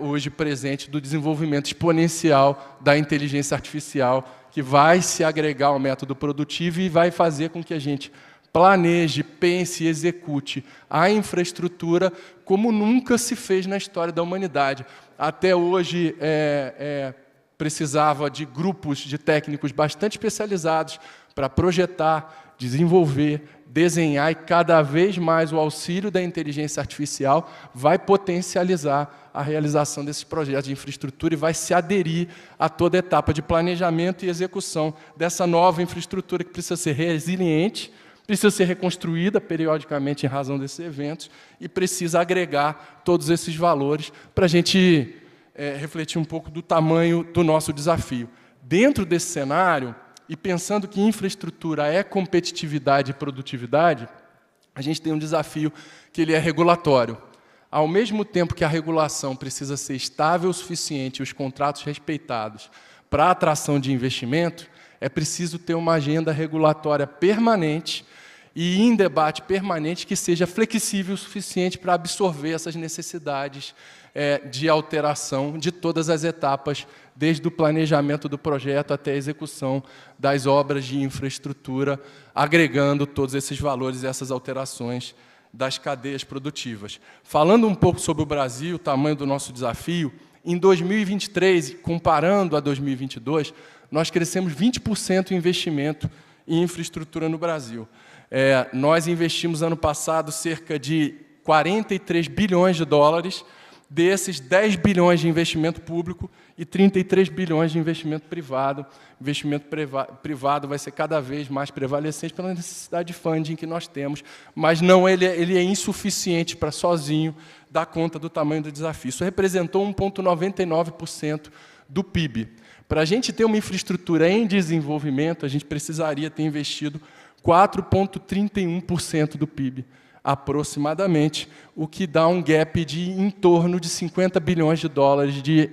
hoje presente do desenvolvimento exponencial da inteligência artificial, que vai se agregar ao método produtivo e vai fazer com que a gente planeje, pense e execute a infraestrutura como nunca se fez na história da humanidade. Até hoje, precisava de grupos de técnicos bastante especializados para projetar, desenvolver, desenhar, e cada vez mais o auxílio da inteligência artificial vai potencializar a realização desses projetos de infraestrutura e vai se aderir a toda a etapa de planejamento e execução dessa nova infraestrutura, que precisa ser resiliente, precisa ser reconstruída periodicamente em razão desses eventos e precisa agregar todos esses valores para a gente refletir um pouco do tamanho do nosso desafio. Dentro desse cenário, e pensando que infraestrutura é competitividade e produtividade, a gente tem um desafio que ele é regulatório. Ao mesmo tempo que a regulação precisa ser estável o suficiente e os contratos respeitados para a atração de investimento, é preciso ter uma agenda regulatória permanente e em debate permanente que seja flexível o suficiente para absorver essas necessidades de alteração de todas as etapas, desde o planejamento do projeto até a execução das obras de infraestrutura, agregando todos esses valores e essas alterações das cadeias produtivas. Falando um pouco sobre o Brasil, o tamanho do nosso desafio, em 2023, comparando a 2022, nós crescemos 20% em investimento em infraestrutura no Brasil. Nós investimos, ano passado, cerca de 43 bilhões de dólares, desses 10 bilhões de investimento público e 33 bilhões de investimento privado. O investimento privado vai ser cada vez mais prevalecente pela necessidade de funding que nós temos, mas não, ele é insuficiente para sozinho dar conta do tamanho do desafio. Isso representou 1,99% do PIB. Para a gente ter uma infraestrutura em desenvolvimento, a gente precisaria ter investido 4,31% do PIB, aproximadamente, o que dá um gap de em torno de 50 bilhões de dólares de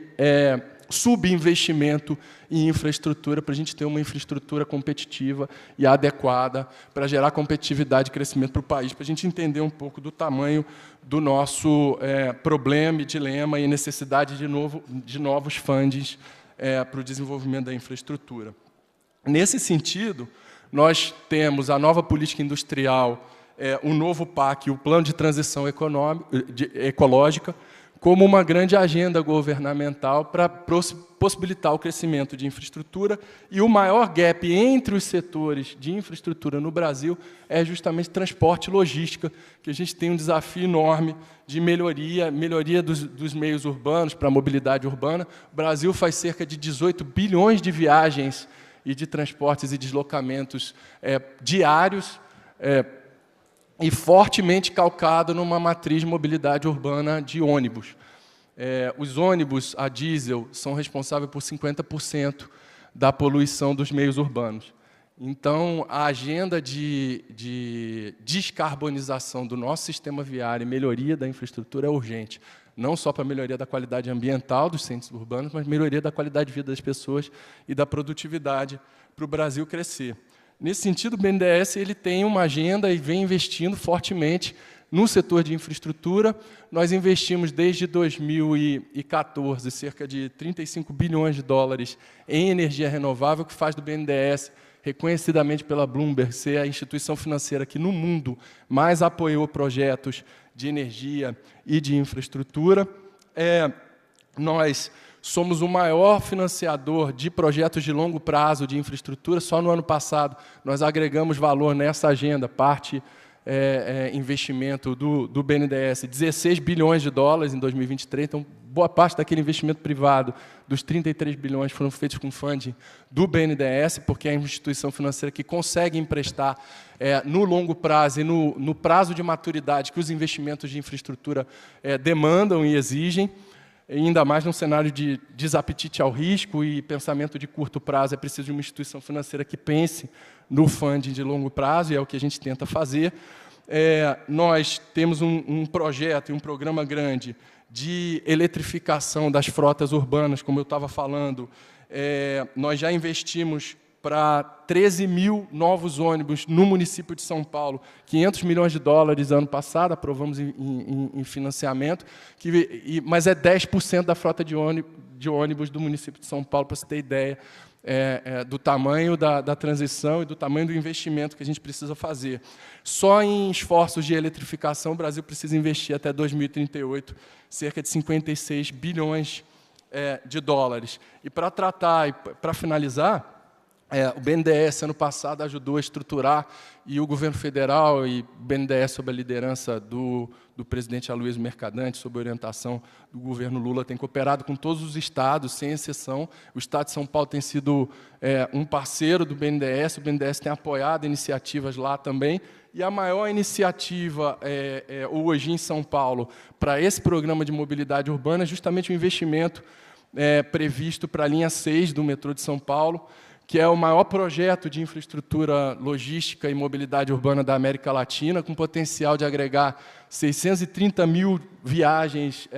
subinvestimento em infraestrutura, para a gente ter uma infraestrutura competitiva e adequada para gerar competitividade e crescimento para o país, para a gente entender um pouco do tamanho do nosso problema e dilema e necessidade de novos fundings para o desenvolvimento da infraestrutura. Nesse sentido, nós temos a nova política industrial, o novo PAC, o Plano de Transição Ecológica, como uma grande agenda governamental para possibilitar o crescimento de infraestrutura. E o maior gap entre os setores de infraestrutura no Brasil é justamente transporte e logística, que a gente tem um desafio enorme de melhoria dos meios urbanos para a mobilidade urbana. O Brasil faz cerca de 18 bilhões de viagens e de transportes e deslocamentos diários, e fortemente calcado numa matriz de mobilidade urbana de ônibus. Os ônibus a diesel são responsáveis por 50% da poluição dos meios urbanos. Então, a agenda de descarbonização do nosso sistema viário e melhoria da infraestrutura é urgente, não só para a melhoria da qualidade ambiental dos centros urbanos, mas melhoria da qualidade de vida das pessoas e da produtividade para o Brasil crescer. Nesse sentido, o BNDES ele tem uma agenda e vem investindo fortemente no setor de infraestrutura. Nós investimos desde 2014 cerca de 35 bilhões de dólares em energia renovável, que faz do BNDES, reconhecidamente pela Bloomberg, ser a instituição financeira que no mundo mais apoiou projetos de energia e de infraestrutura. Nós somos o maior financiador de projetos de longo prazo de infraestrutura. Só no ano passado nós agregamos valor nessa agenda, parte investimento do BNDES, 16 bilhões de dólares em 2023. Então, boa parte daquele investimento privado, dos 33 bilhões, foram feitos com funding do BNDES, porque é a instituição financeira que consegue emprestar no longo prazo e no prazo de maturidade que os investimentos de infraestrutura demandam e exigem. Ainda mais num cenário de desapetite ao risco e pensamento de curto prazo, é preciso de uma instituição financeira que pense no funding de longo prazo, e é o que a gente tenta fazer. Nós temos um projeto e um programa grande de eletrificação das frotas urbanas, como eu estava falando. Nós já investimos para 13 mil novos ônibus no município de São Paulo, 500 milhões de dólares ano passado, aprovamos em financiamento, mas é 10% da frota de ônibus do município de São Paulo, para você ter ideia do tamanho da transição e do tamanho do investimento que a gente precisa fazer. Só em esforços de eletrificação, o Brasil precisa investir até 2038 cerca de 56 bilhões de dólares. E para tratar, e para finalizar, o BNDES, ano passado, ajudou a estruturar, e o governo federal e o BNDES, sob a liderança do presidente Aloysio Mercadante, sob a orientação do governo Lula, tem cooperado com todos os estados, sem exceção. O estado de São Paulo tem sido um parceiro do BNDES, o BNDES tem apoiado iniciativas lá também, e a maior iniciativa hoje em São Paulo para esse programa de mobilidade urbana é justamente o investimento previsto para a linha 6 do metrô de São Paulo, que é o maior projeto de infraestrutura logística e mobilidade urbana da América Latina, com potencial de agregar 630 mil viagens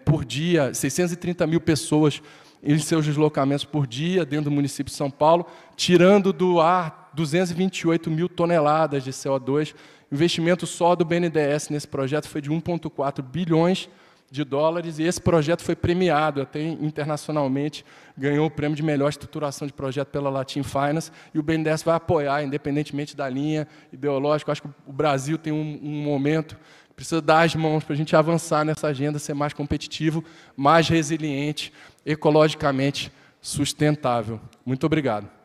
por dia, 630 mil pessoas em seus deslocamentos por dia dentro do município de São Paulo, tirando do ar 228 mil toneladas de CO2. O investimento só do BNDES nesse projeto foi de 1,4 bilhões de dólares, e esse projeto foi premiado até internacionalmente, ganhou o prêmio de melhor estruturação de projeto pela Latin Finance, e o BNDES vai apoiar, independentemente da linha ideológica. Acho que o Brasil tem um momento que precisa dar as mãos para a gente avançar nessa agenda, ser mais competitivo, mais resiliente, ecologicamente sustentável. Muito obrigado.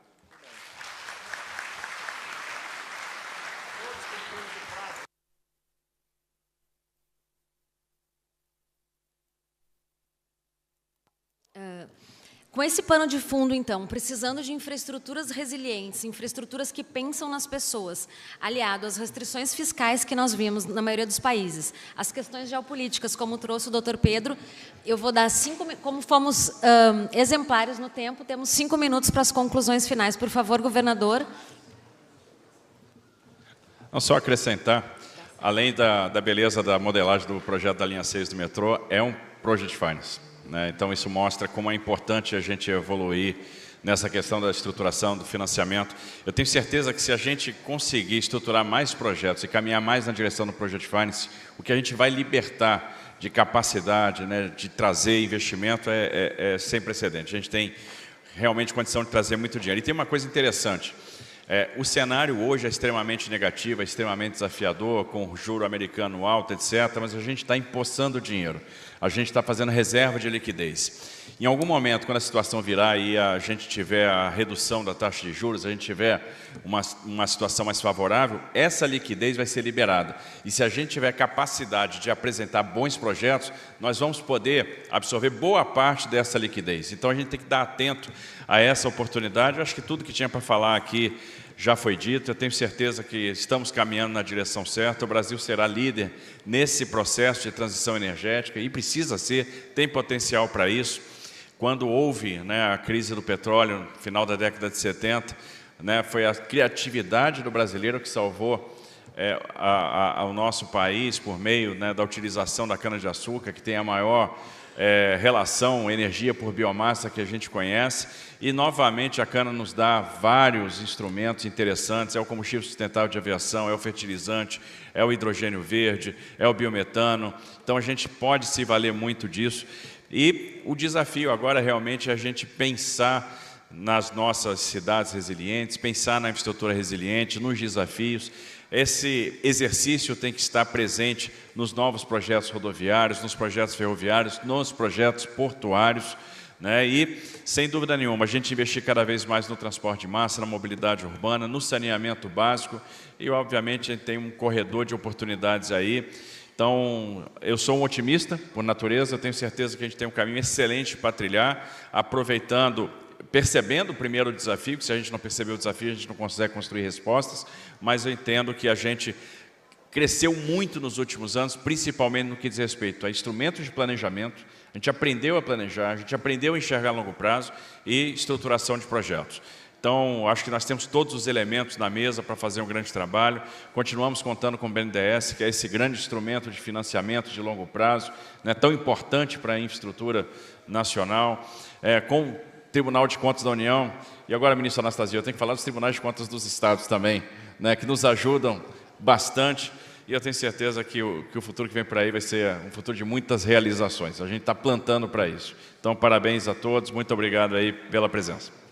Com esse pano de fundo, então, precisando de infraestruturas resilientes, infraestruturas que pensam nas pessoas, aliado às restrições fiscais que nós vimos na maioria dos países, as questões geopolíticas, como trouxe o doutor Pedro, eu vou dar como fomos exemplares no tempo, temos 5 minutos para as conclusões finais. Por favor, governador. Não, só acrescentar, além da beleza da modelagem do projeto da linha 6 do metrô, é um Project Finance. Então, isso mostra como é importante a gente evoluir nessa questão da estruturação, do financiamento. Eu tenho certeza que se a gente conseguir estruturar mais projetos e caminhar mais na direção do Project Finance, o que a gente vai libertar de capacidade, né, de trazer investimento é sem precedente. A gente tem realmente condição de trazer muito dinheiro. E tem uma coisa interessante. O cenário hoje é extremamente negativo, é extremamente desafiador, com o juro americano alto, etc., mas a gente está empossando dinheiro, a gente está fazendo reserva de liquidez. Em algum momento, quando a situação virar e a gente tiver a redução da taxa de juros, a gente tiver uma situação mais favorável, essa liquidez vai ser liberada. E se a gente tiver capacidade de apresentar bons projetos, nós vamos poder absorver boa parte dessa liquidez. Então, a gente tem que estar atento a essa oportunidade. Eu acho que tudo que tinha para falar aqui já foi dito. Eu tenho certeza que estamos caminhando na direção certa. O Brasil será líder nesse processo de transição energética e precisa ser, tem potencial para isso. Quando houve, né, a crise do petróleo no final da década de 70, né, foi a criatividade do brasileiro que salvou ao nosso país por meio, né, da utilização da cana-de-açúcar, que tem a maior relação energia por biomassa que a gente conhece. E, novamente, a cana nos dá vários instrumentos interessantes. É o combustível sustentável de aviação, é o fertilizante, é o hidrogênio verde, é o biometano. Então, a gente pode se valer muito disso. E o desafio agora realmente é a gente pensar nas nossas cidades resilientes, pensar na infraestrutura resiliente, nos desafios. Esse exercício tem que estar presente nos novos projetos rodoviários, nos projetos ferroviários, nos projetos portuários, né? E, sem dúvida nenhuma, a gente investir cada vez mais no transporte de massa, na mobilidade urbana, no saneamento básico e, obviamente, a gente tem um corredor de oportunidades aí. Então, eu sou um otimista, por natureza, eu tenho certeza que a gente tem um caminho excelente para trilhar, percebendo primeiro o desafio, que se a gente não perceber o desafio, a gente não consegue construir respostas, mas eu entendo que a gente cresceu muito nos últimos anos, principalmente no que diz respeito a instrumentos de planejamento, a gente aprendeu a planejar, a gente aprendeu a enxergar a longo prazo e estruturação de projetos. Então, acho que nós temos todos os elementos na mesa para fazer um grande trabalho. Continuamos contando com o BNDES, que é esse grande instrumento de financiamento de longo prazo, né, tão importante para a infraestrutura nacional, com o Tribunal de Contas da União. E agora, ministro Anastasia, eu tenho que falar dos Tribunais de Contas dos Estados também, né, que nos ajudam bastante. E eu tenho certeza que o futuro que vem por aí vai ser um futuro de muitas realizações. A gente está plantando para isso. Então, parabéns a todos. Muito obrigado aí pela presença.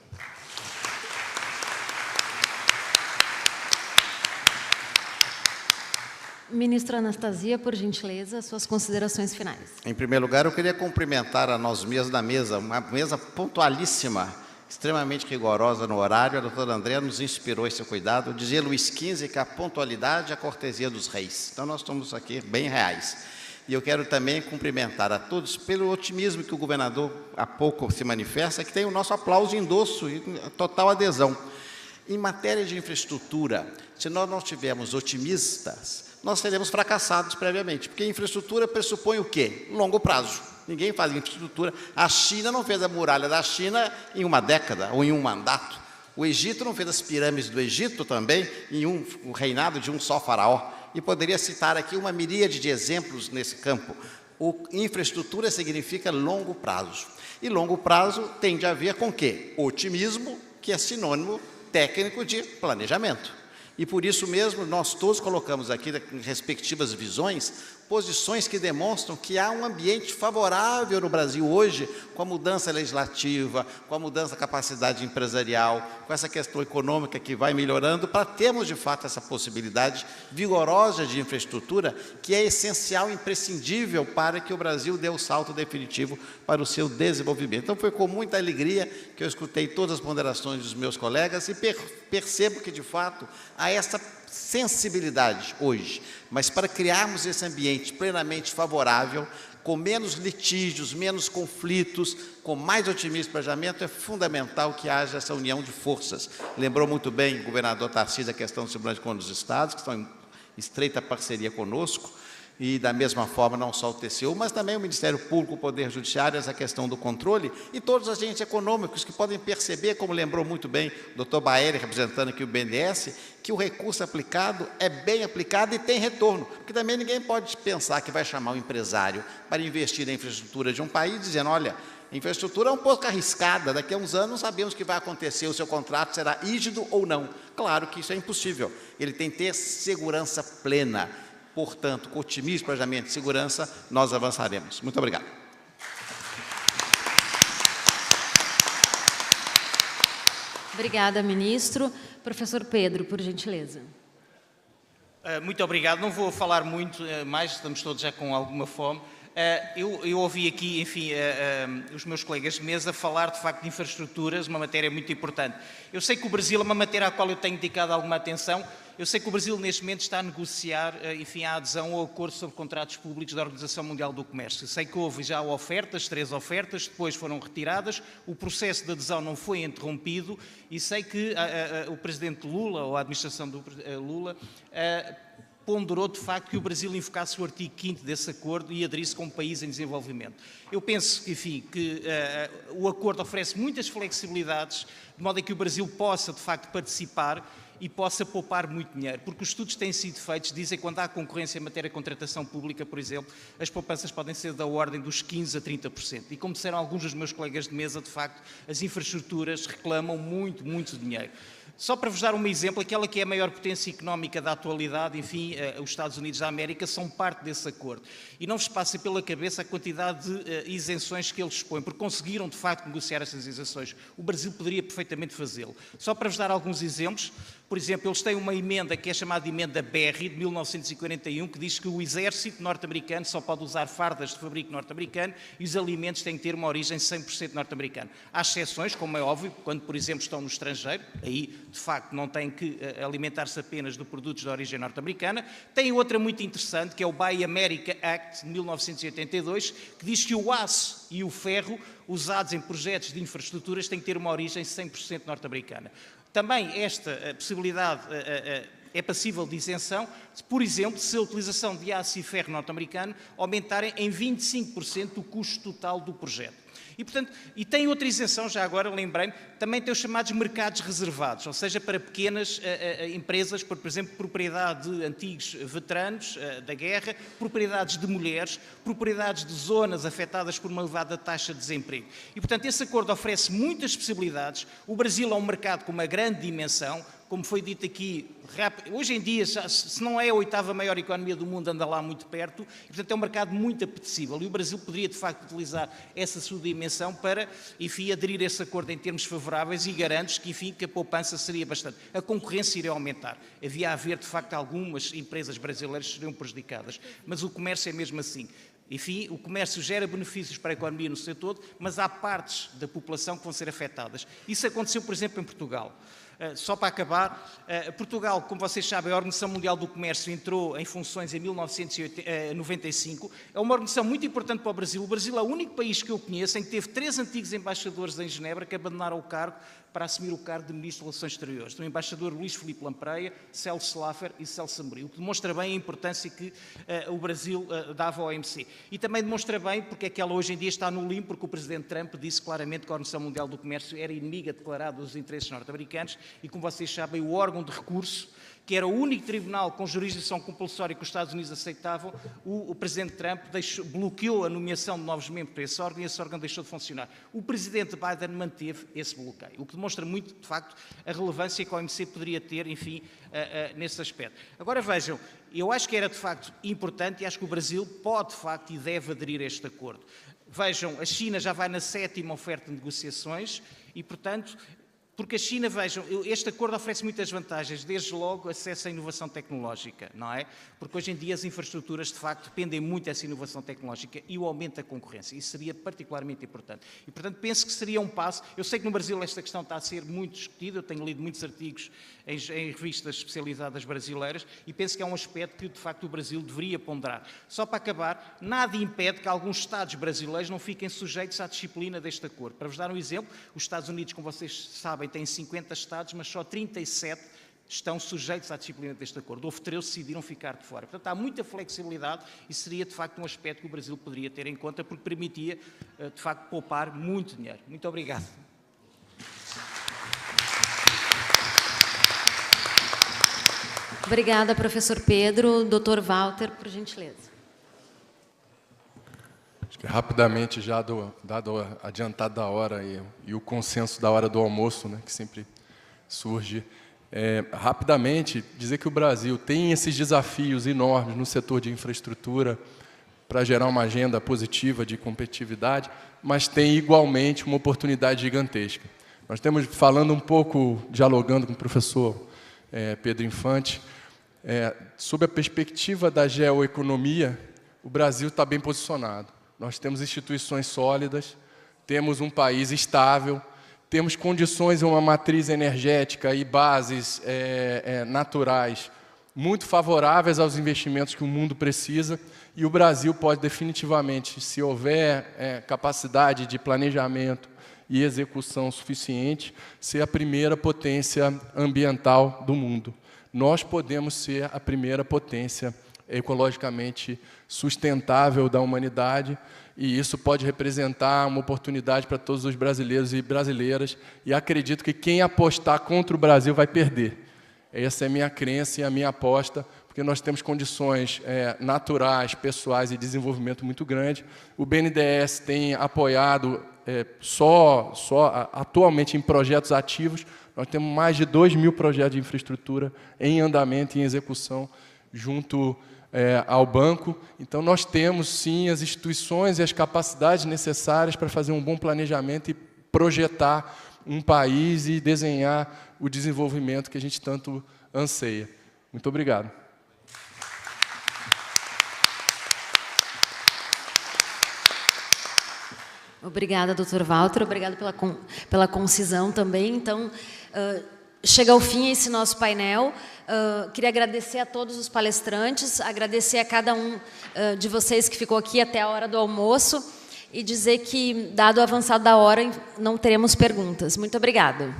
Ministra Anastasia, por gentileza, suas considerações finais. Em primeiro lugar, eu queria cumprimentar a nós mesmos da mesa, uma mesa pontualíssima, extremamente rigorosa no horário. A doutora Andréa nos inspirou esse cuidado. Dizia Luís XV que a pontualidade é a cortesia dos reis. Então, nós estamos aqui bem reais. E eu quero também cumprimentar a todos pelo otimismo que o governador há pouco se manifesta, que tem o nosso aplauso e endosso e total adesão. Em matéria de infraestrutura, se nós não estivermos otimistas, nós seremos fracassados previamente, porque infraestrutura pressupõe o quê? Longo prazo. Ninguém faz infraestrutura. A China não fez a muralha da China em uma década ou em um mandato. O Egito não fez as pirâmides do Egito também em um reinado de um só faraó. E poderia citar aqui uma miríade de exemplos nesse campo. Infraestrutura significa longo prazo. E longo prazo tende a ver com o quê? Otimismo, que é sinônimo técnico de planejamento. E por isso mesmo, nós todos colocamos aqui, em respectivas visões, posições que demonstram que há um ambiente favorável no Brasil hoje, com a mudança legislativa, com a mudança da capacidade empresarial, com essa questão econômica que vai melhorando, para termos, de fato, essa possibilidade vigorosa de infraestrutura, que é essencial, imprescindível para que o Brasil dê o salto definitivo para o seu desenvolvimento. Então, foi com muita alegria que eu escutei todas as ponderações dos meus colegas e percebo que, de fato, há essa sensibilidade hoje, mas para criarmos esse ambiente plenamente favorável, com menos litígios, menos conflitos, com mais otimismo e planejamento, é fundamental que haja essa união de forças. Lembrou muito bem o governador Tarcísio a questão do Tribunal de Contas dos Estados, que estão em estreita parceria conosco, e da mesma forma não só o TCU, mas também o Ministério Público, o Poder Judiciário, essa questão do controle, e todos os agentes econômicos que podem perceber, como lembrou muito bem o Dr. Baeri, representando aqui o BNDES, que o recurso aplicado é bem aplicado e tem retorno, porque também ninguém pode pensar que vai chamar o empresário para investir na infraestrutura de um país, dizendo, olha, a infraestrutura é um pouco arriscada, daqui a uns anos não sabemos o que vai acontecer, o seu contrato será rígido ou não. Claro que isso é impossível, ele tem que ter segurança plena. Portanto, com otimismo, planejamento e segurança, nós avançaremos. Muito obrigado. Obrigada, ministro. Professor Pedro, por gentileza. Muito obrigado. Não vou falar muito mais, estamos todos já com alguma fome. Eu ouvi aqui, enfim, os meus colegas de mesa falar, de facto, de infraestruturas, uma matéria muito importante. Eu sei que o Brasil é uma matéria à qual eu tenho dedicado alguma atenção. Eu sei que o Brasil, neste momento, está a negociar, enfim, a adesão ao acordo sobre contratos públicos da Organização Mundial do Comércio. Eu sei que houve já ofertas, 3 ofertas, depois foram retiradas, o processo de adesão não foi interrompido e sei que o presidente Lula, ou a administração do Lula, ponderou, de facto, que o Brasil invocasse o artigo 5º desse acordo e aderisse como país em desenvolvimento. Eu penso que, enfim, que o acordo oferece muitas flexibilidades, de modo a que o Brasil possa, de facto, participar e possa poupar muito dinheiro, porque os estudos que têm sido feitos dizem que quando há concorrência em matéria de contratação pública, por exemplo, as poupanças podem ser da ordem dos 15% a 30%. E como disseram alguns dos meus colegas de mesa, de facto, as infraestruturas reclamam muito, muito dinheiro. Só para vos dar um exemplo, aquela que é a maior potência económica da atualidade, enfim, os Estados Unidos da América, são parte desse acordo. E não vos passa pela cabeça a quantidade de isenções que eles expõem, porque conseguiram, de facto, negociar essas isenções. O Brasil poderia perfeitamente fazê-lo. Só para vos dar alguns exemplos, por exemplo, eles têm uma emenda que é chamada emenda Berry, de 1941, que diz que o exército norte-americano só pode usar fardas de fabrico norte-americano e os alimentos têm que ter uma origem 100% norte-americana. Há exceções, como é óbvio, quando, por exemplo, estão no estrangeiro, aí, de facto, não têm que alimentar-se apenas de produtos de origem norte-americana. Tem outra muito interessante, que é o Buy America Act, de 1982, que diz que o aço e o ferro usados em projetos de infraestruturas têm que ter uma origem 100% norte-americana. Também esta possibilidade é passível de isenção, por exemplo, se a utilização de aço e ferro norte-americano aumentarem em 25% o custo total do projeto. E, portanto, e tem outra isenção, já agora lembrei-me, também tem os chamados mercados reservados, ou seja, para pequenas empresas, por exemplo, propriedade de antigos veteranos da guerra, propriedades de mulheres, propriedades de zonas afetadas por uma elevada taxa de desemprego. E, portanto, esse acordo oferece muitas possibilidades. O Brasil é um mercado com uma grande dimensão, como foi dito aqui, hoje em dia, se não é a 8ª maior economia do mundo, anda lá muito perto, e, portanto, é um mercado muito apetecível. E o Brasil poderia, de facto, utilizar essa sua dimensão para, enfim, aderir a esse acordo em termos favoráveis e garanto que, enfim, que a poupança seria bastante. A concorrência iria aumentar. Havia a haver, de facto, algumas empresas brasileiras que seriam prejudicadas, mas o comércio é mesmo assim. Enfim, o comércio gera benefícios para a economia no seu todo, mas há partes da população que vão ser afetadas. Isso aconteceu, por exemplo, em Portugal. Só para acabar, Portugal, como vocês sabem, a Organização Mundial do Comércio entrou em funções em 1995. É uma organização muito importante para o Brasil. O Brasil é o único país que eu conheço em que teve 3 antigos embaixadores em Genebra que abandonaram o cargo para assumir o cargo de Ministro de Relações Exteriores. O embaixador Luís Filipe Lampreia, Celso Slaffer e Celso Amorim, o que demonstra bem a importância que o Brasil dava ao OMC. E também demonstra bem porque é que ela hoje em dia está no limbo, porque o Presidente Trump disse claramente que a Organização Mundial do Comércio era inimiga declarada dos interesses norte-americanos e, como vocês sabem, o órgão de recurso, que era o único tribunal com jurisdição compulsória que os Estados Unidos aceitavam, o Presidente Trump bloqueou a nomeação de novos membros para esse órgão e esse órgão deixou de funcionar. O Presidente Biden manteve esse bloqueio, o que demonstra muito, de facto, a relevância que a OMC poderia ter, enfim, nesse aspecto. Agora vejam, eu acho que era, de facto, importante e acho que o Brasil pode, de facto, e deve aderir a este acordo. Vejam, a China já vai na 7ª oferta de negociações e, portanto, porque a China, vejam, este acordo oferece muitas vantagens, desde logo acesso à inovação tecnológica, não é? Porque hoje em dia as infraestruturas, de facto, dependem muito dessa inovação tecnológica e o aumento da concorrência. Isso seria particularmente importante. E, portanto, penso que seria um passo. Eu sei que no Brasil esta questão está a ser muito discutida, eu tenho lido muitos artigos em revistas especializadas brasileiras e penso que é um aspecto que, de facto, o Brasil deveria ponderar. Só para acabar, nada impede que alguns Estados brasileiros não fiquem sujeitos à disciplina deste acordo. Para vos dar um exemplo, os Estados Unidos, como vocês sabem, têm 50 Estados, mas só 37 estão sujeitos à disciplina deste acordo. Houve 13 que decidiram ficar de fora. Portanto, há muita flexibilidade e seria, de facto, um aspecto que o Brasil poderia ter em conta, porque permitia, de facto, poupar muito dinheiro. Muito obrigado. Obrigada, professor Pedro. Dr. Walter, por gentileza. Acho que rapidamente, já dado adiantado da hora e o consenso da hora do almoço, né, que sempre surge, Rapidamente, dizer que o Brasil tem esses desafios enormes no setor de infraestrutura para gerar uma agenda positiva de competitividade, mas tem igualmente uma oportunidade gigantesca. Nós temos, falando um pouco, dialogando com o professor Pedro Infante, sob a perspectiva da geoeconomia, o Brasil está bem posicionado. Nós temos instituições sólidas, temos um país estável, temos condições, uma matriz energética e bases naturais muito favoráveis aos investimentos que o mundo precisa, e o Brasil pode definitivamente, se houver capacidade de planejamento e execução suficiente, ser a primeira potência ambiental do mundo. Nós podemos ser a primeira potência ecologicamente sustentável da humanidade, e isso pode representar uma oportunidade para todos os brasileiros e brasileiras, e acredito que quem apostar contra o Brasil vai perder. Essa é a minha crença e a minha aposta, porque nós temos condições naturais, pessoais e desenvolvimento muito grande. O BNDES tem apoiado atualmente em projetos ativos, nós temos mais de 2.000 projetos de infraestrutura em andamento e em execução junto ao banco. Então, nós temos, sim, as instituições e as capacidades necessárias para fazer um bom planejamento e projetar um país e desenhar o desenvolvimento que a gente tanto anseia. Muito obrigado. Obrigada, doutor Walter. Obrigada pela concisão também. Então, chega ao fim esse nosso painel. Queria agradecer a todos os palestrantes, agradecer a cada um de vocês que ficou aqui até a hora do almoço e dizer que, dado o avançado da hora, não teremos perguntas. Muito obrigada.